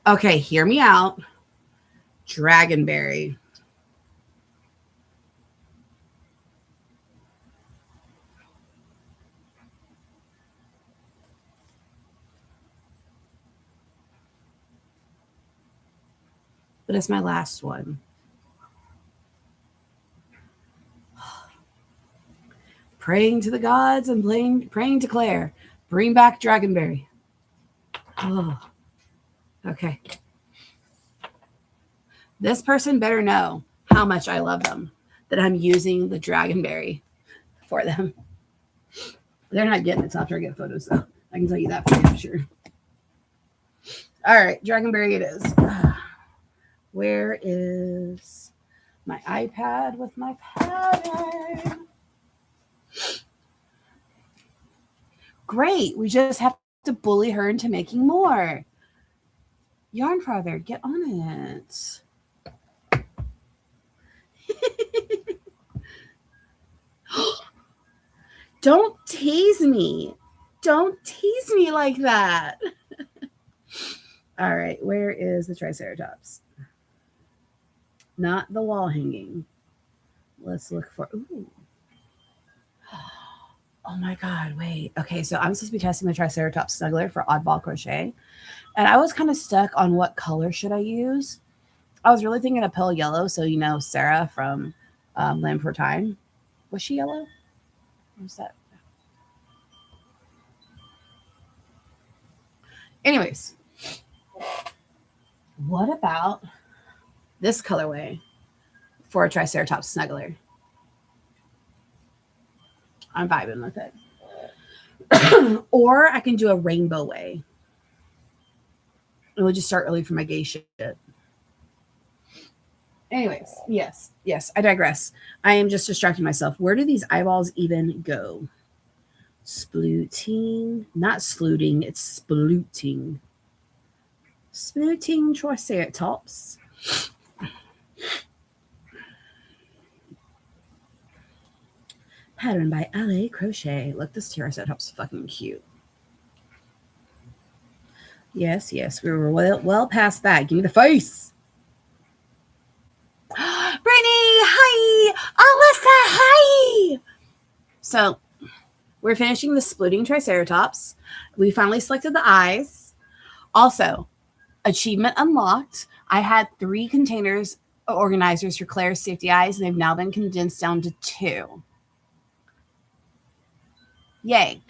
Okay, hear me out. Dragonberry. But it's my last one. Praying to the gods and praying to Claire. Bring back Dragonberry. Oh, okay. This person better know how much I love them, that I'm using the Dragonberry for them. They're not getting it till after I get photos, though. I can tell you that for sure. All right, Dragonberry it is. Where is my iPad with my pattern? Great. We just have to bully her into making more. Yarn Farther, get on it. Don't tease me. Don't tease me like that. All right, where is the Triceratops? Not the wall hanging. Let's look for... Ooh. Oh my God, wait. Okay, so I'm supposed to be testing the Triceratops Snuggler for Oddball Crochet. And I was kind of stuck on what color should I use. I was really thinking of pale yellow. So, you know, Sarah from Lamb for Time. Was she yellow? What was that? Anyways. What about this colorway for a Triceratops Snuggler? I'm vibing with it. Or I can do a rainbow way. And we'll just start early for my gay shit. Anyways, yes, I digress. I am just distracting myself. Where do these eyeballs even go? Splooting. Not slooting, it's splooting. Splooting Triceratops. Pattern by LA Crochet. Look, this tiara set up's fucking cute. Yes, yes, we were well past that. Give me the face. Brittany, hi. Alyssa, hi. So we're finishing the splitting Triceratops. We finally selected the eyes. Also, achievement unlocked. I had 3 containers organizers for Claire's safety eyes, and they've now been condensed down to 2. Yay.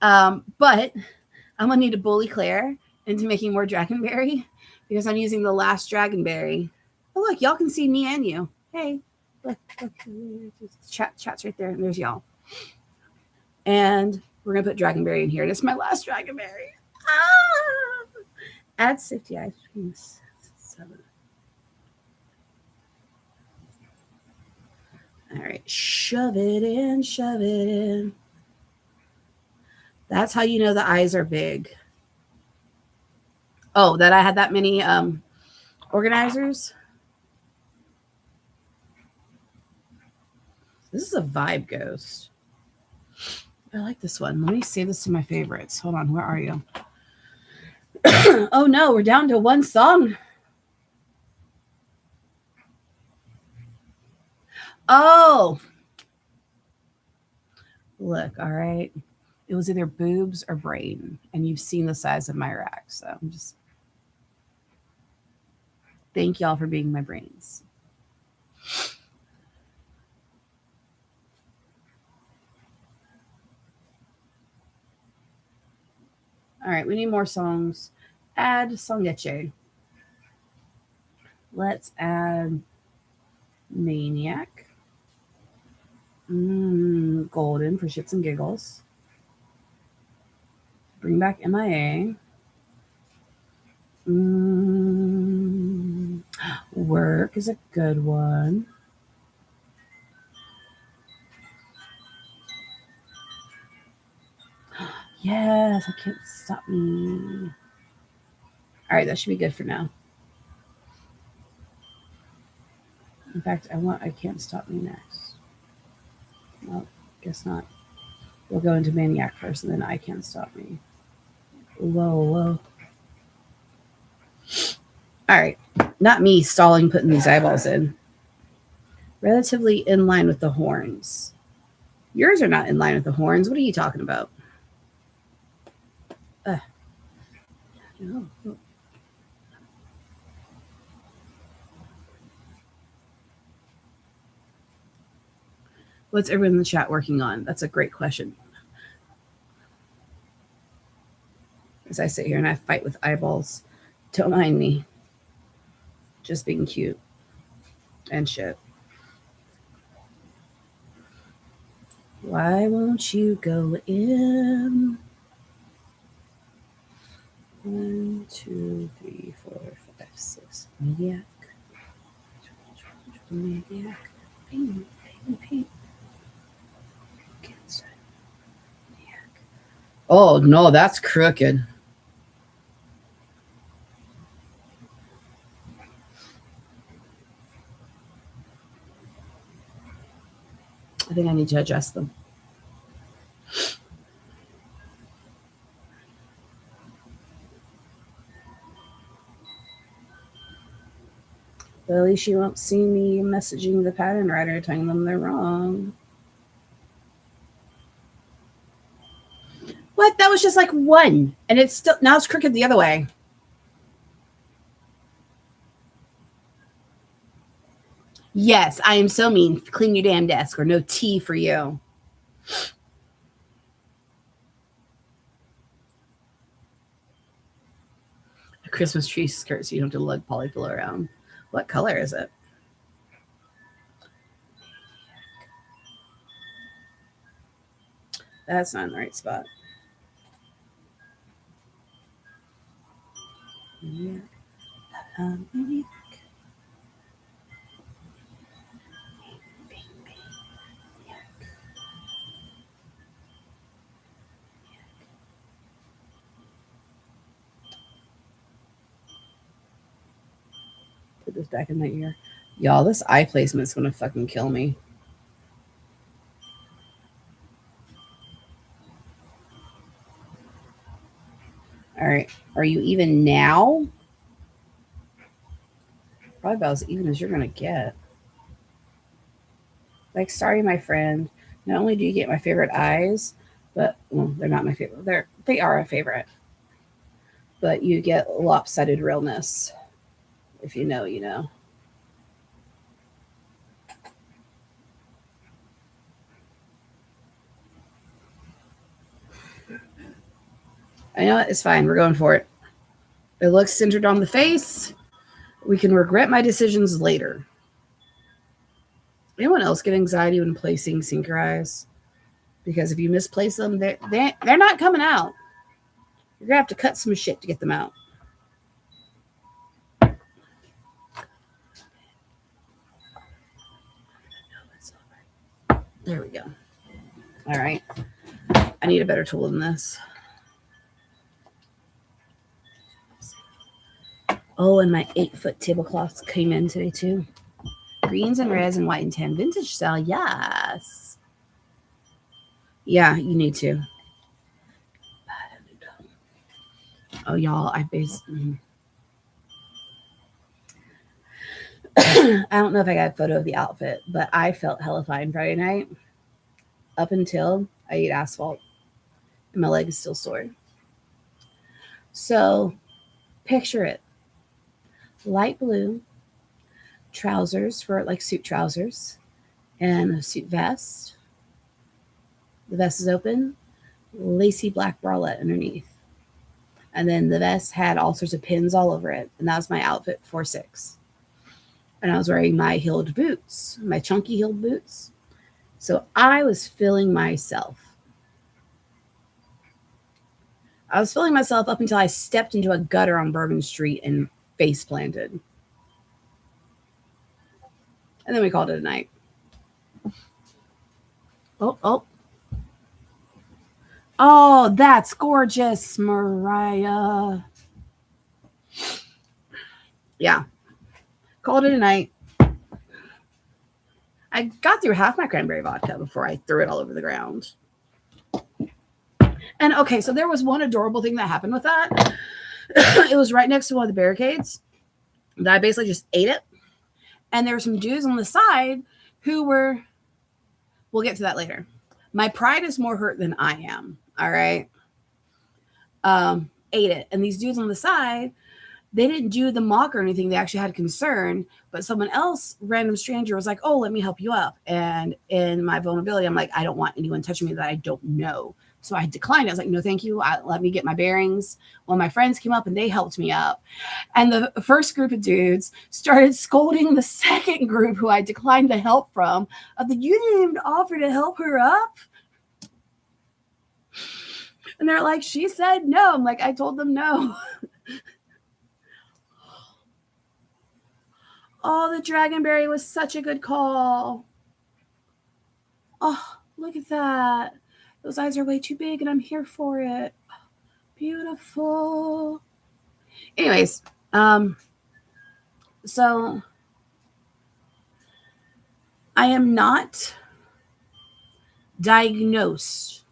But I'm going to need to bully Claire into making more Dragonberry because I'm using the last Dragonberry. Oh, look, y'all can see me and you. Hey, look, chat's right there, and there's y'all. And we're going to put Dragonberry in here. This is my last Dragonberry. Add safety eyes between 7. All right, shove it in, shove it in. That's how you know the eyes are big. Oh, that I had that many organizers. This is a vibe ghost. I like this one. Let me save this to my favorites. Hold on, where are you? Oh no, we're down to 1 song. Oh. Look, all right. It was either boobs or brain, and you've seen the size of my rack, so I'm just thank y'all for being my brains. All right, we need more songs. Add Songeche. Let's add Maniac. Golden for shits and giggles. Bring back MIA. Work is a good one. Yes, I can't stop me. All right, that should be good for now. In fact, I can't stop me next. Well, guess not. We'll go into Maniac first, and then I can't stop me. Whoa. All right, not me stalling putting these eyeballs in. Relatively in line with the horns. Yours are not in line with the horns. What are you talking about? No. What's everyone in the chat working on? That's a great question. As I sit here and I fight with eyeballs, don't mind me. Just being cute and shit. Why won't you go in? 1, 2, 3, 4, 5, 6. Maniac. Maniac. Paint. Oh no, that's crooked. I think I need to adjust them. But at least you won't see me messaging the pattern writer telling them they're wrong. What? That was just like 1. And it's still, now it's crooked the other way. Yes, I am so mean. Clean your damn desk or no tea for you. A Christmas tree skirt so you don't have to lug polyfill around. What color is it? That's not in the right spot. Yeah. Put this back in my ear. Y'all, this eye placement's gonna fucking kill me. All right. Are you even now? Probably about as even as you're gonna get. Like, sorry, my friend. Not only do you get my favorite eyes, but well, they're not my favorite. They are a favorite. But you get lopsided realness. If you know, you know. I know it's fine. We're going for it. It looks centered on the face. We can regret my decisions later. Anyone else get anxiety when placing sinker eyes? Because if you misplace them, they're not coming out. You're gonna have to cut some shit to get them out. There we go. All right. I need a better tool than this. Oh, and my 8-foot tablecloths came in today too. Greens and reds and white and tan vintage style. Yes. Yeah, you need to. Oh, y'all, I don't know if I got a photo of the outfit, but I felt hella fine Friday night up until I ate asphalt and my leg is still sore. So picture it. Light blue trousers for like suit trousers and a suit vest. The vest is open, lacy black bralette underneath. And then the vest had all sorts of pins all over it. And that was my outfit for 6. And I was wearing my heeled boots, my chunky heeled boots. So I was feeling myself. I was feeling myself up until I stepped into a gutter on Bourbon Street and face planted. And then we called it a night. Oh. Oh, that's gorgeous, Mariah. Yeah. Called it a night. I got through half my cranberry vodka before I threw it all over the ground. And okay, so there was one adorable thing that happened with that. It was right next to one of the barricades that I basically just ate it. And there were some dudes on the side who were, we'll get to that later. My pride is more hurt than I am. All right. Ate it. And these dudes on the side, they didn't do the mock or anything. They actually had concern, but someone else, random stranger, was like, oh, let me help you up. And in my vulnerability, I'm like, I don't want anyone touching me that I don't know. So I declined. I was like, no, thank you. Let me get my bearings. Well, my friends came up and they helped me up. And the first group of dudes started scolding the second group who I declined the help from. Of the, you didn't even offer to help her up. And they're like, she said no. I'm like, I told them no. Oh, the Dragonberry was such a good call. Oh, look at that. Those eyes are way too big and I'm here for it. Beautiful. Anyways, so I am not diagnosed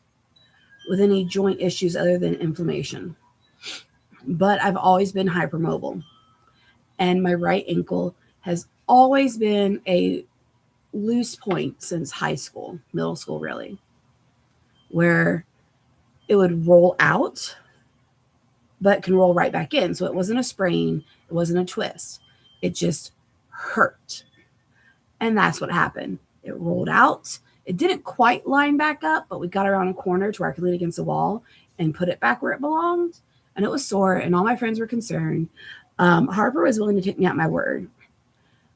with any joint issues other than inflammation, but I've always been hypermobile, and my right ankle has always been a loose point since high school, middle school, really, where it would roll out, but can roll right back in. So it wasn't a sprain. It wasn't a twist. It just hurt. And that's what happened. It rolled out. It didn't quite line back up, but we got around a corner to where I could lean against the wall and put it back where it belonged. And it was sore, and all my friends were concerned. Harper was willing to take me at my word.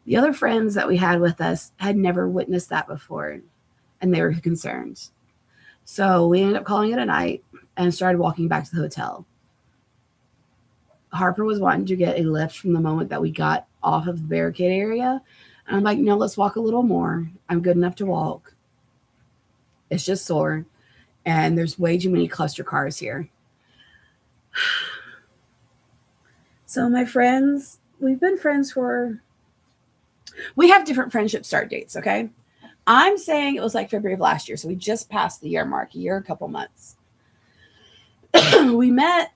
The other friends that we had with us had never witnessed that before, and they were concerned. So we ended up calling it a night and started walking back to the hotel. Harper was wanting to get a lift from the moment that we got off of the barricade area. And I'm like, no, let's walk a little more. I'm good enough to walk. It's just sore. And there's way too many cluster cars here. So my friends, we've been friends for We have different friendship start dates, okay? I'm saying it was like February of last year, so we just passed the year mark, a year, a couple months. We met,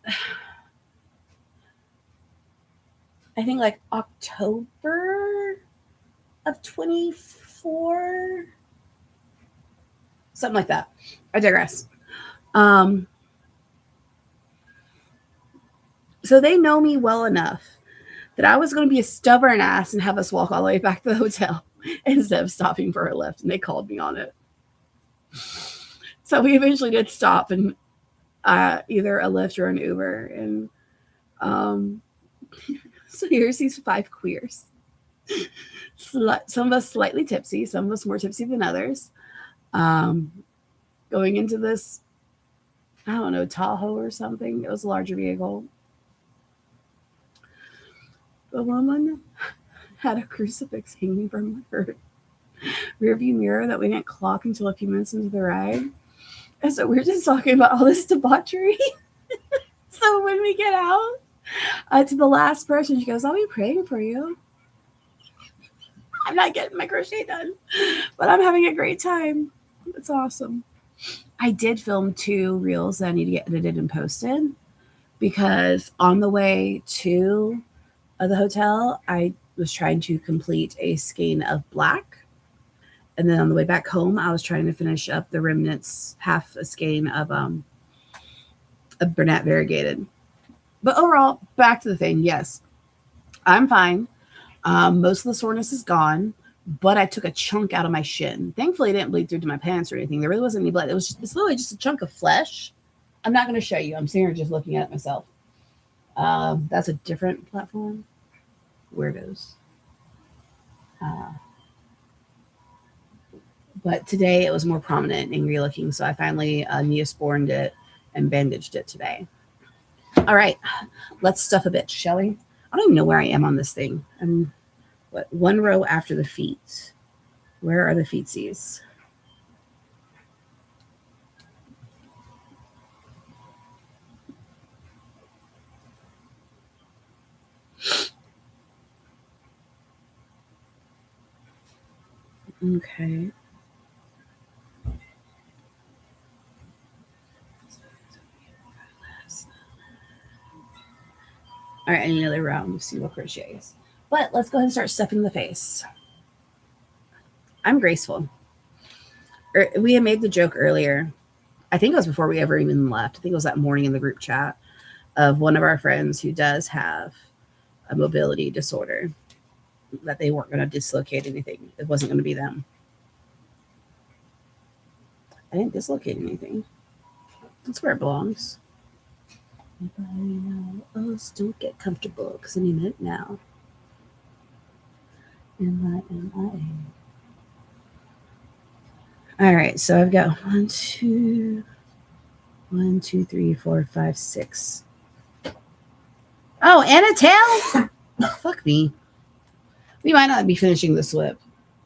I think, like October of 24, something like that. I digress. Um, so they know me well enough that I was going to be a stubborn ass and have us walk all the way back to the hotel instead of stopping for a lift, and they called me on it. So we eventually did stop and either a Lyft or an Uber, and um, so here's these 5 queers. Some of us slightly tipsy, some of us more tipsy than others. Um, Going into this, I don't know, Tahoe or something. It was a larger vehicle. The woman had a crucifix hanging from her rearview mirror that we didn't clock until a few minutes into the ride. And so we're just talking about all this debauchery. So when we get out to the last person, she goes, "I'll be praying for you." I'm not getting my crochet done, but I'm having a great time. It's awesome. I did film 2 reels that I need to get edited and posted because on the way to the hotel, I was trying to complete a skein of black. And then on the way back home, I was trying to finish up the remnants, half a skein of a brunette variegated. But overall, back to the thing. Yes, I'm fine. Most of the soreness is gone, but I took a chunk out of my shin. Thankfully, it didn't bleed through to my pants or anything. There really wasn't any blood. It's literally just a chunk of flesh. I'm not going to show you. I'm sitting here just looking at it myself. That's a different platform. Weirdos. Uh, but today it was more prominent and angry looking, so I finally neosporined it and bandaged it today. All right, let's stuff a bit, shall we? I don't even know where I am on this thing. I'm what, 1 row after the feet. Where are the feetsies? Okay. All right, I need another round of single crochets. But let's go ahead and start stuffing the face. I'm graceful. We had made the joke earlier. I think it was before we ever even left. I think it was that morning in the group chat of one of our friends who does have a mobility disorder that they weren't going to dislocate anything. It wasn't going to be them. I didn't dislocate anything. That's where it belongs. Us don't get comfortable because any minute now. MIA. All right, so I've got 1, 2, 3, 4, 5, 6. Oh, and a tail? Fuck me. We might not be finishing this whip.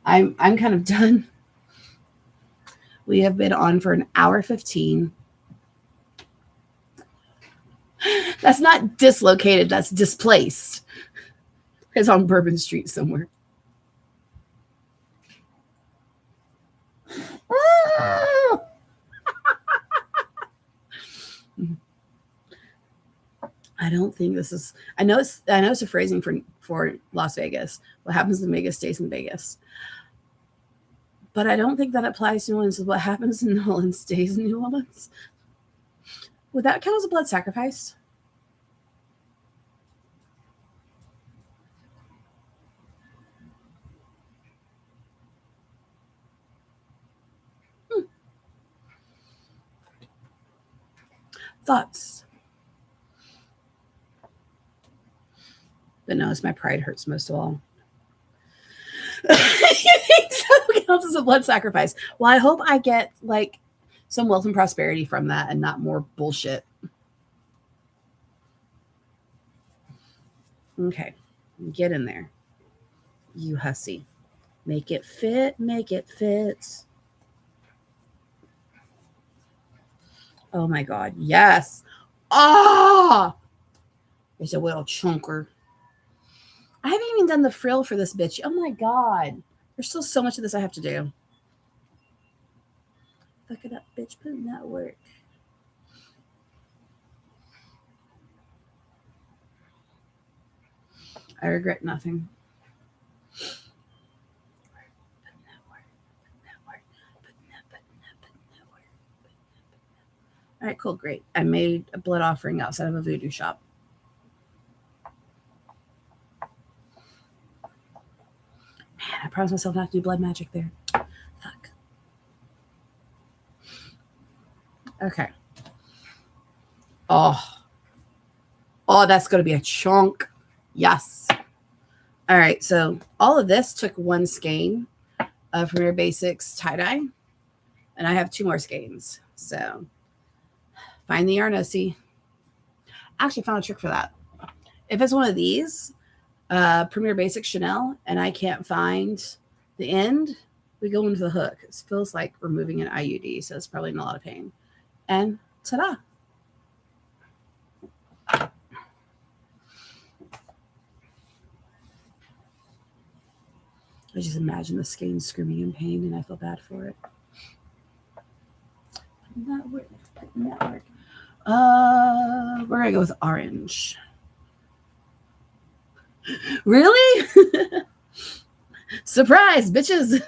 I'm kind of done. We have been on for an hour 15. That's not dislocated, that's displaced. It's on Bourbon Street somewhere. I don't think this is. I know it's a phrasing for Las Vegas. What happens in Vegas stays in Vegas. But I don't think that applies to New Orleans. What happens in New Orleans stays in New Orleans. Would that count as a blood sacrifice? Thoughts? But no, it's my pride hurts most of all. So counts as a blood sacrifice. Well, I hope I get like some wealth and prosperity from that and not more bullshit. Okay, get in there, you hussy. Make it fit, make it fit. Oh my God, yes. Ah, it's a little chunker. I haven't even even done the frill for this bitch. Oh my God. There's still so much of this I have to do. Fuck it up, bitch. Put in that work. I regret nothing. All right, cool, great. I made a blood offering outside of a voodoo shop. Man, I promised myself not to do blood magic there. Fuck. Okay. Oh, that's going to be a chunk. Yes. All right, so all of this took one skein of Premier Basics tie-dye, and I have 2 more skeins. So find the yarn OC. Actually found a trick for that. If it's one of these, Premier Basics Chanel, and I can't find the end, we go into the hook. It feels like removing an IUD, so it's probably in a lot of pain. And ta-da! I just imagine the skein screaming in pain, and I feel bad for it. Not work. We're gonna go with orange. Really? Surprise, bitches.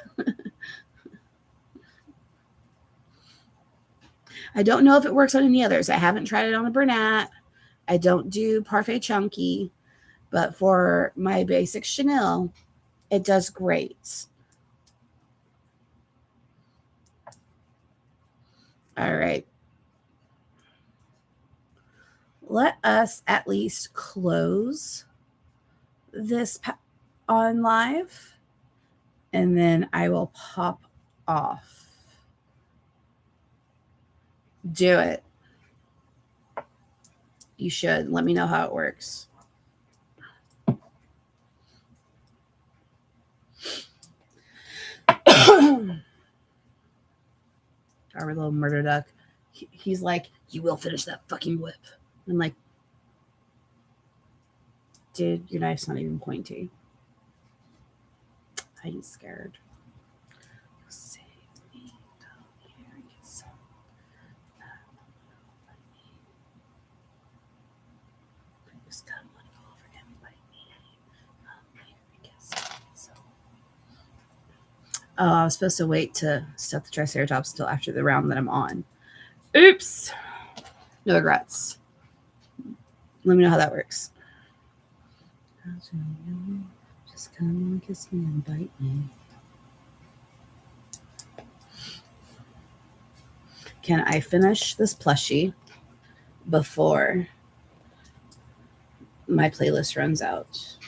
I don't know if it works on any others. I haven't tried it on a Bernat. I don't do Parfait Chunky, but for my basic Chanel, it does great. All right. Let us at least close this on live, and then I will pop off. Do it. You should. Let me know how it works. Our little murder duck. He's like, you will finish that fucking whip. I'm like, dude, your knife's not even pointy. I ain't scared. Save me. Just come on over and bite me. Oh, I was supposed to wait to stuff the Triceratops till after the round that I'm on. Oops. No regrets. Let me know how that works. Just come and kiss me and bite me. Can I finish this plushie before my playlist runs out?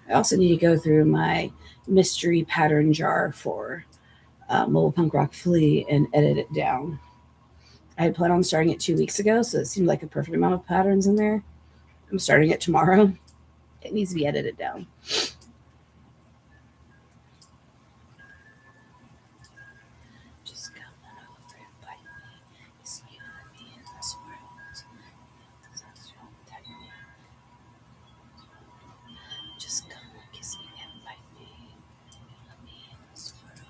I also need to go through my mystery pattern jar for Mobile Punk Rock Flea and edit it down. I had planned on starting it 2 weeks ago, so it seemed like a perfect amount of patterns in there. I'm starting it tomorrow. It needs to be edited down. Just come over and bite me. It's you and me in this world. Just come and kiss me and bite me. You and me in this world.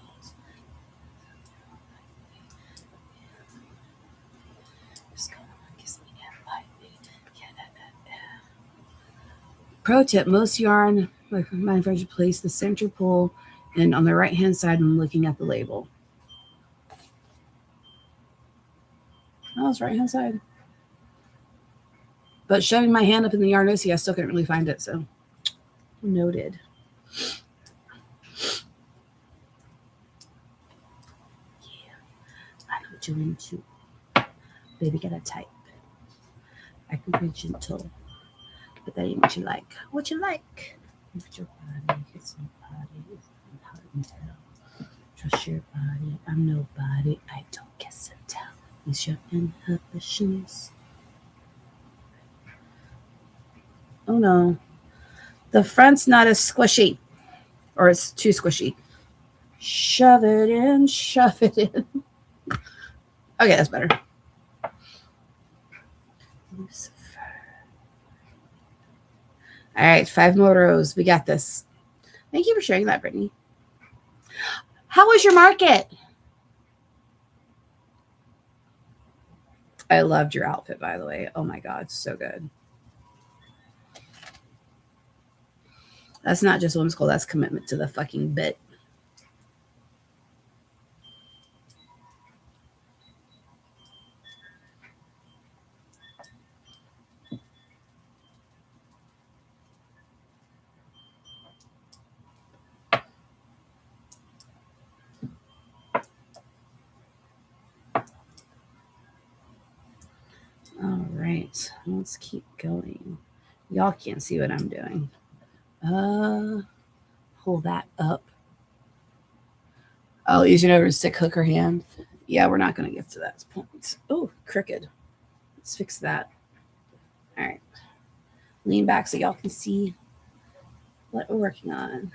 Just come and kiss me and bite me. Pro tip, most yarn, like manufacturer, place the center pull, and on the right hand side, I'm looking at the label. Oh, it's right hand side. But shoving my hand up in the yarn OC, I still couldn't really find it, so noted. Yeah, I know what you're into. Baby, gotta type. I can be gentle, but that ain't what you like. What you like? Lift your body, kiss my body, heart and tell. Trust your body, I'm nobody. I don't kiss and tell. Use your inhibitions. Oh no. The front's not as squishy. Or it's too squishy. Shove it in, shove it in. Okay, that's better. All right, 5 more rows. We got this. Thank you for sharing that, Brittany. How was your market? I loved your outfit, by the way. Oh my God, so good. That's not just whimsical, that's commitment to the fucking bit. All right, let's keep going. Y'all can't see what I'm doing. Pull that up. Oh, using over a stick hook or hand. Yeah, we're not going to get to that point. Oh, crooked. Let's fix that. All right. Lean back so y'all can see what we're working on.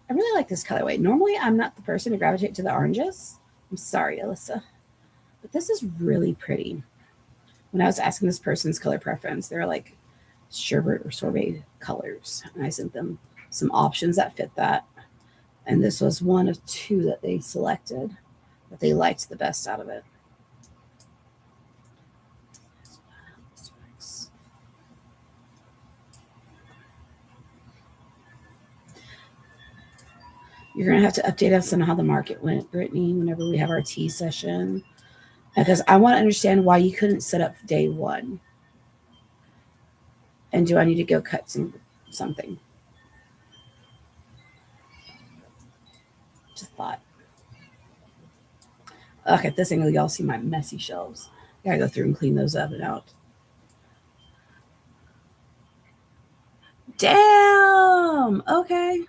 I really like this colorway. Normally, I'm not the person to gravitate to the oranges. I'm sorry, Alyssa. But this is really pretty. When I was asking this person's color preference, they were like sherbet or sorbet colors. And I sent them some options that fit that. And this was one of 2 that they selected that they liked the best out of it. You're going to have to update us on how the market went, Brittany, whenever we have our tea session. Because I want to understand why you couldn't set up day 1. And do I need to go cut something? Just thought. Okay, at this angle, y'all see my messy shelves. I gotta go through and clean those up and out. Damn! Okay.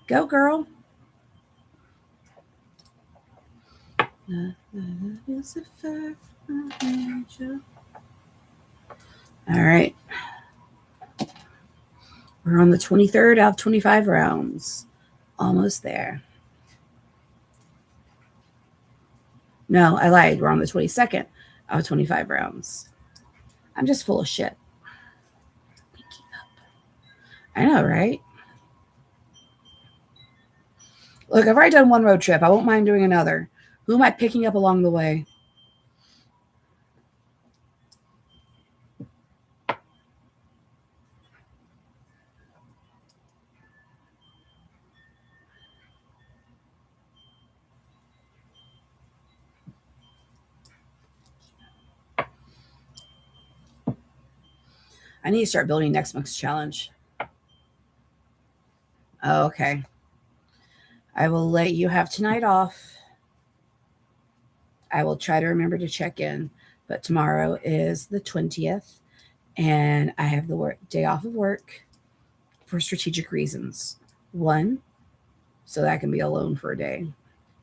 Go, girl. All right. We're on the 23rd out of 25 rounds. Almost there. No, I lied. We're on the 22nd out of 25 rounds. I'm just full of shit. I know, right? Look, I've already done 1 road trip. I won't mind doing another. Who am I picking up along the way? I need to start building next month's challenge. Oh, okay. I will let you have tonight off. I will try to remember to check in, but tomorrow is the 20th, and I have the day off of work for strategic reasons. 1, so that I can be alone for a day,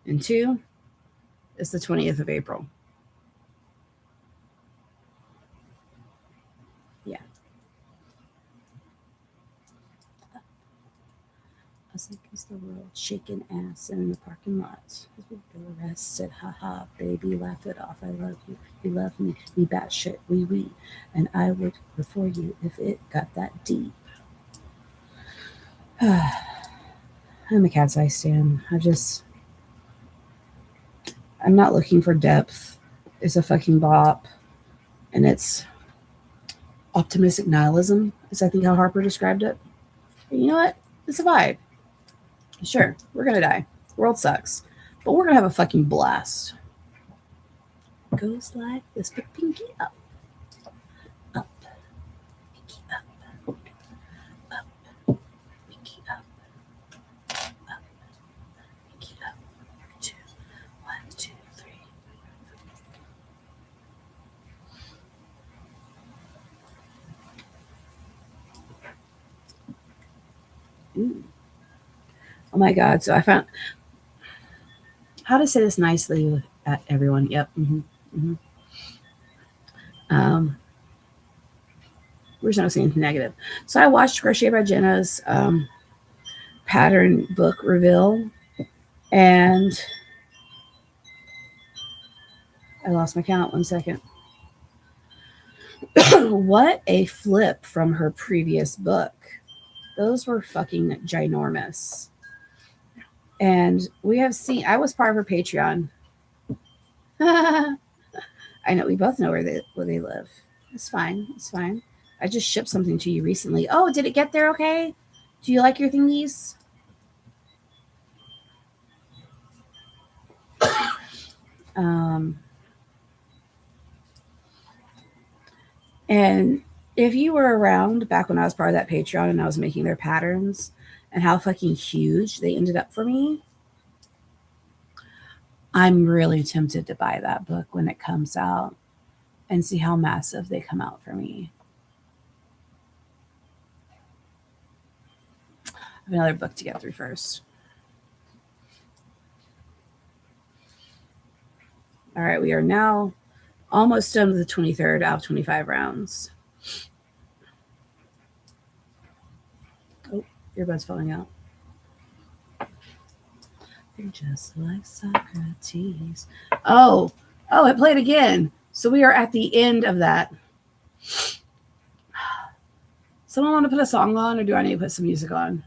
and 2, it's the 20th of April. Yeah. I was like, is the world shaking ass in the parking lot? We're arrested, haha, baby, laugh it off. I love you, you love me, we batshit, we, and I would before you if it got that deep. I'm a Cat's Eye stan. I'm not looking for depth. It's a fucking bop, and it's optimistic nihilism, is I think how Harper described it. And you know what? It's a vibe. Sure, we're gonna die. World sucks, but we're gonna have a fucking blast. Goes like this, but pinky up, up, pinky up, up, pinky up, up, pinky up. 2, 1, 2, 3. Ooh. Oh my God! So I found how to say this nicely at everyone. Yep. We're just not saying anything negative. So I watched Crochet by Jenna's pattern book reveal, and I lost my count. 1 second. What a flip from her previous book. Those were fucking ginormous. And we have seen, I was part of her Patreon. I know, we both know where they live. It's fine. It's fine. I just shipped something to you recently. Oh, did it get there okay? Do you like your thingies? And if you were around back when I was part of that Patreon and I was making their patterns and how fucking huge they ended up for me, I'm really tempted to buy that book when it comes out and see how massive they come out for me. I have another book to get through first. All right, we are now almost done with the 23rd out of 25 rounds. Oh, earbud's falling out. You're just like Socrates. Oh, it played again. So we are at the end of that. Someone want to put a song on, or do I need to put some music on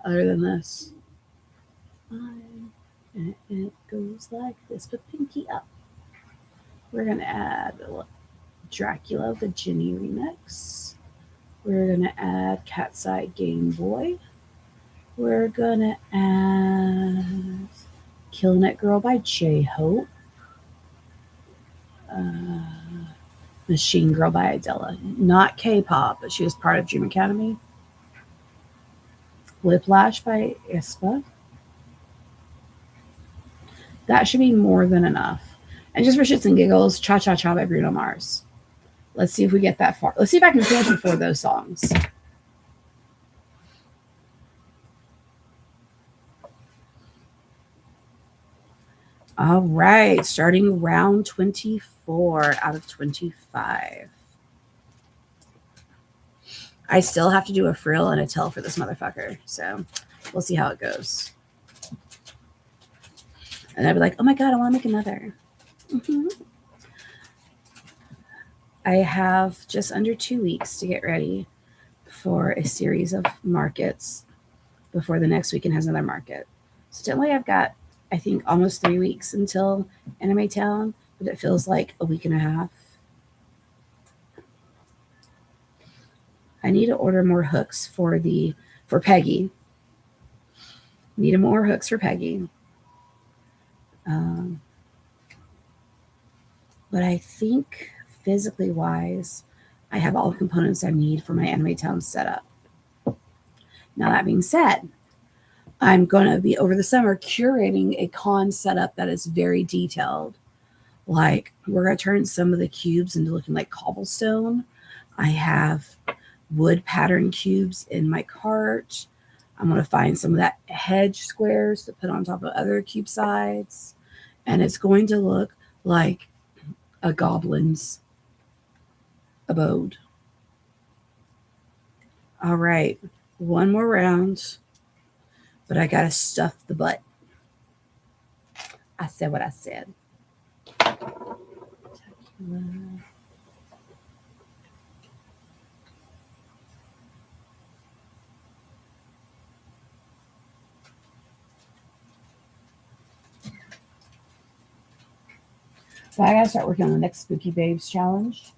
other than this? And it goes like this. Put pinky up. We're going to add Dracula, the Ginny remix. We're going to add Cat's Eye Game Boy. We're going to add Killing It Girl by J-Hope. Machine Girl by Adele. Not K-pop, but she was part of Dream Academy. Whiplash by aespa. That should be more than enough. And just for shits and giggles, Cha Cha Cha by Bruno Mars. Let's see if we get that far. Let's see if I can finish before those songs. All right, starting round 24 out of 25. I still have to do a frill and a tail for this motherfucker, so we'll see how it goes. And I'd be like, oh my God, I want to make another. I have just under 2 weeks to get ready for a series of markets before the next weekend has another market. So technically I've got, I think, almost 3 weeks until Anime Town, but it feels like a week and a half. I need to order more hooks for Peggy. Need more hooks for Peggy. But I think physically wise, I have all the components I need for my Anime Town setup. Now that being said, I'm going to be over the summer curating a con setup that is very detailed. Like, we're going to turn some of the cubes into looking like cobblestone. I have wood pattern cubes in my cart. I'm going to find some of that hedge squares to put on top of other cube sides. And it's going to look like a goblin's abode. All right, one more round, but I got to stuff the butt. I said what I said. So I gotta start working on the next Spooky Babes challenge.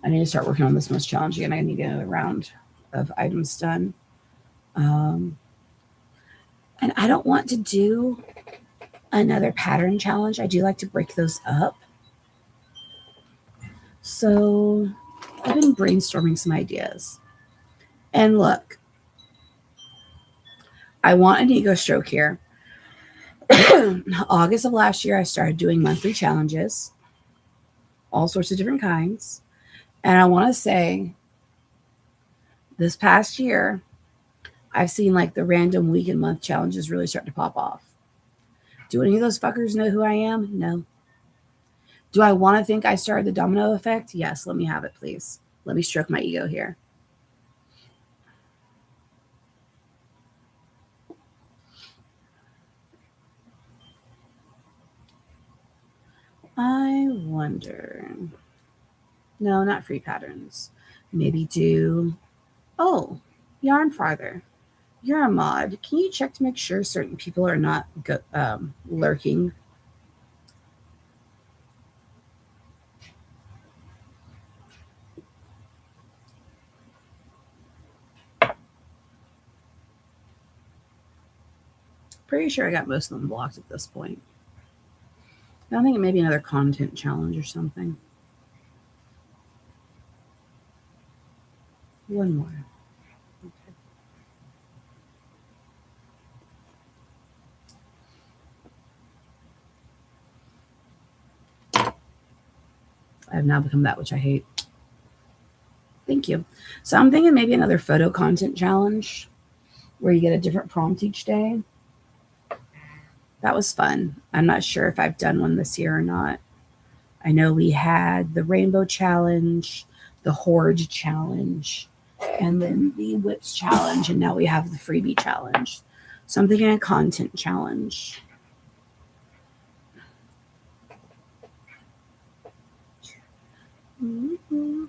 I need to start working on this month's challenge again. I need to get another round of items done. And I don't want to do another pattern challenge. I do like to break those up. So I've been brainstorming some ideas. And look, I want an ego stroke here. August of last year, I started doing monthly challenges, all sorts of different kinds. And I want to say this past year, I've seen like the random week and month challenges really start to pop off. Do any of those fuckers know who I am? No. Do I want to think I started the domino effect? Yes, let me have it, please. Let me stroke my ego here. I wonder. No, not free patterns. Maybe do. Oh, yarn farther. You're a mod. Can you check to make sure certain people are not lurking? Pretty sure I got most of them blocked at this point. I think it may be another content challenge or something. One more. Okay. I have now become that which I hate. Thank you. So I'm thinking maybe another photo content challenge where you get a different prompt each day. That was fun. I'm not sure if I've done one this year or not. I know we had the rainbow challenge, the horde challenge, and then the whips challenge, and now we have the freebie challenge. So I'm thinking a content challenge. Mm-hmm.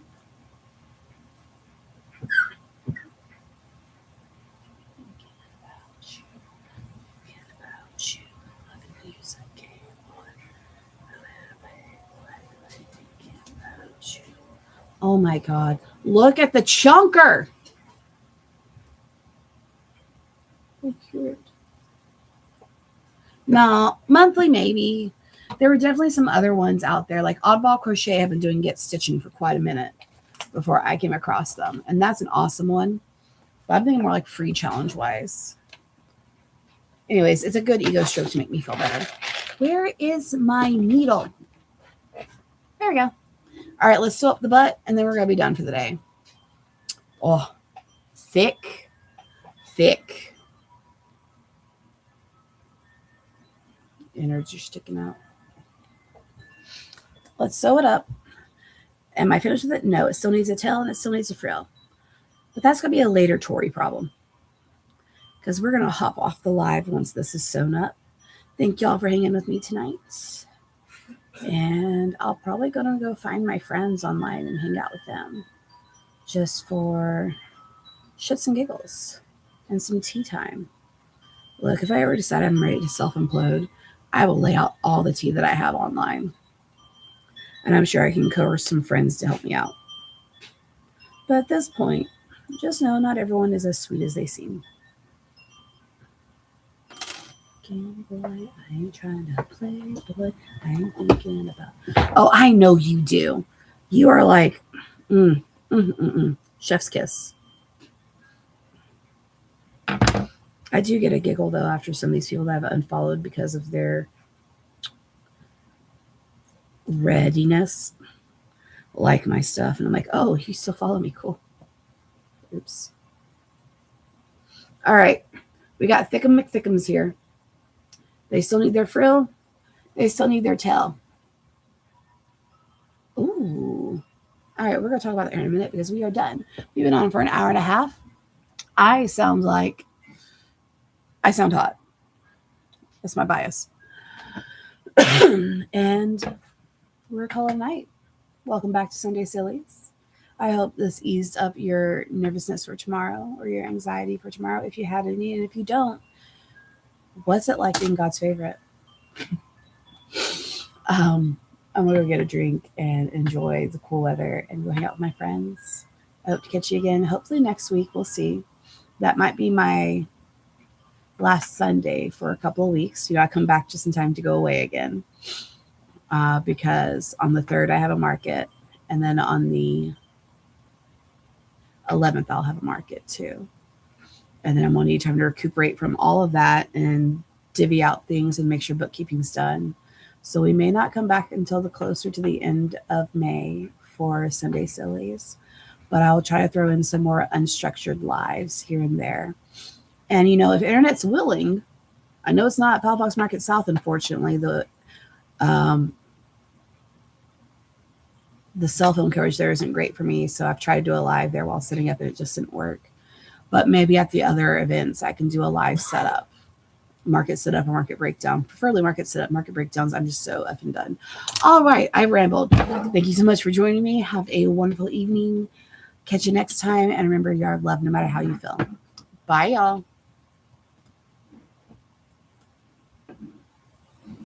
Oh my God. Look at the chunker. No, monthly maybe. There were definitely some other ones out there. Like Oddball Crochet have been doing Get Stitching for quite a minute before I came across them. And that's an awesome one. But I'm thinking more like free challenge wise. Anyways, it's a good ego stroke to make me feel better. Where is my needle? There we go. All right, let's sew up the butt and then we're going to be done for the day. Oh, thick. Innards are sticking out. Let's sew it up. Am I finished with it? No, it still needs a tail and it still needs a frill. But that's going to be a later Tori problem. Because we're going to hop off the live once this is sewn up. Thank y'all for hanging with me tonight. And I'll probably going to go find my friends online and hang out with them. Just for shits and giggles. And some tea time. Look, if I ever decide I'm ready to self-implode, I will lay out all the tea that I have online. And I'm sure I can coerce some friends to help me out. But at this point, just know not everyone is as sweet as they seem. Game boy, I ain't trying to play, boy. I ain't thinking about. Oh, I know you do. You are like, chef's kiss. I do get a giggle though after some of these people that I've unfollowed because of their readiness, like my stuff, and I'm like, oh, you still follow me, cool. Oops. All right, we got Thickum McThickums here. They still need their frill. They still need their tail. Ooh. All right, we're going to talk about that in a minute because we are done. We've been on for an hour and a half. I sound hot. That's my bias. And we're calling night. Welcome back to Sunday Sillies. I hope this eased up your nervousness for tomorrow or your anxiety for tomorrow if you had any. And if you don't, what's it like being God's favorite? I'm going to go get a drink and enjoy the cool weather and go hang out with my friends. I hope to catch you again. Hopefully next week. We'll see. That might be my last Sunday for a couple of weeks. I come back just in time to go away again. Because on the 3rd, I have a market. And then on the 11th, I'll have a market too. And then I'm going to need time to recuperate from all of that and divvy out things and make sure bookkeeping's done. So we may not come back until the closer to the end of May for Sunday Sillies, but I'll try to throw in some more unstructured lives here and there. And, if internet's willing, I know it's not Palafox Market South, unfortunately. the cell phone coverage there isn't great for me. So I've tried to do a live there while sitting up and it just didn't work. But maybe at the other events, I can do a live setup, market setup, or market breakdown. Preferably market setup, market breakdowns. I'm just so effing done. All right, I rambled. Thank you so much for joining me. Have a wonderful evening. Catch you next time. And remember, you are loved no matter how you feel. Bye, y'all.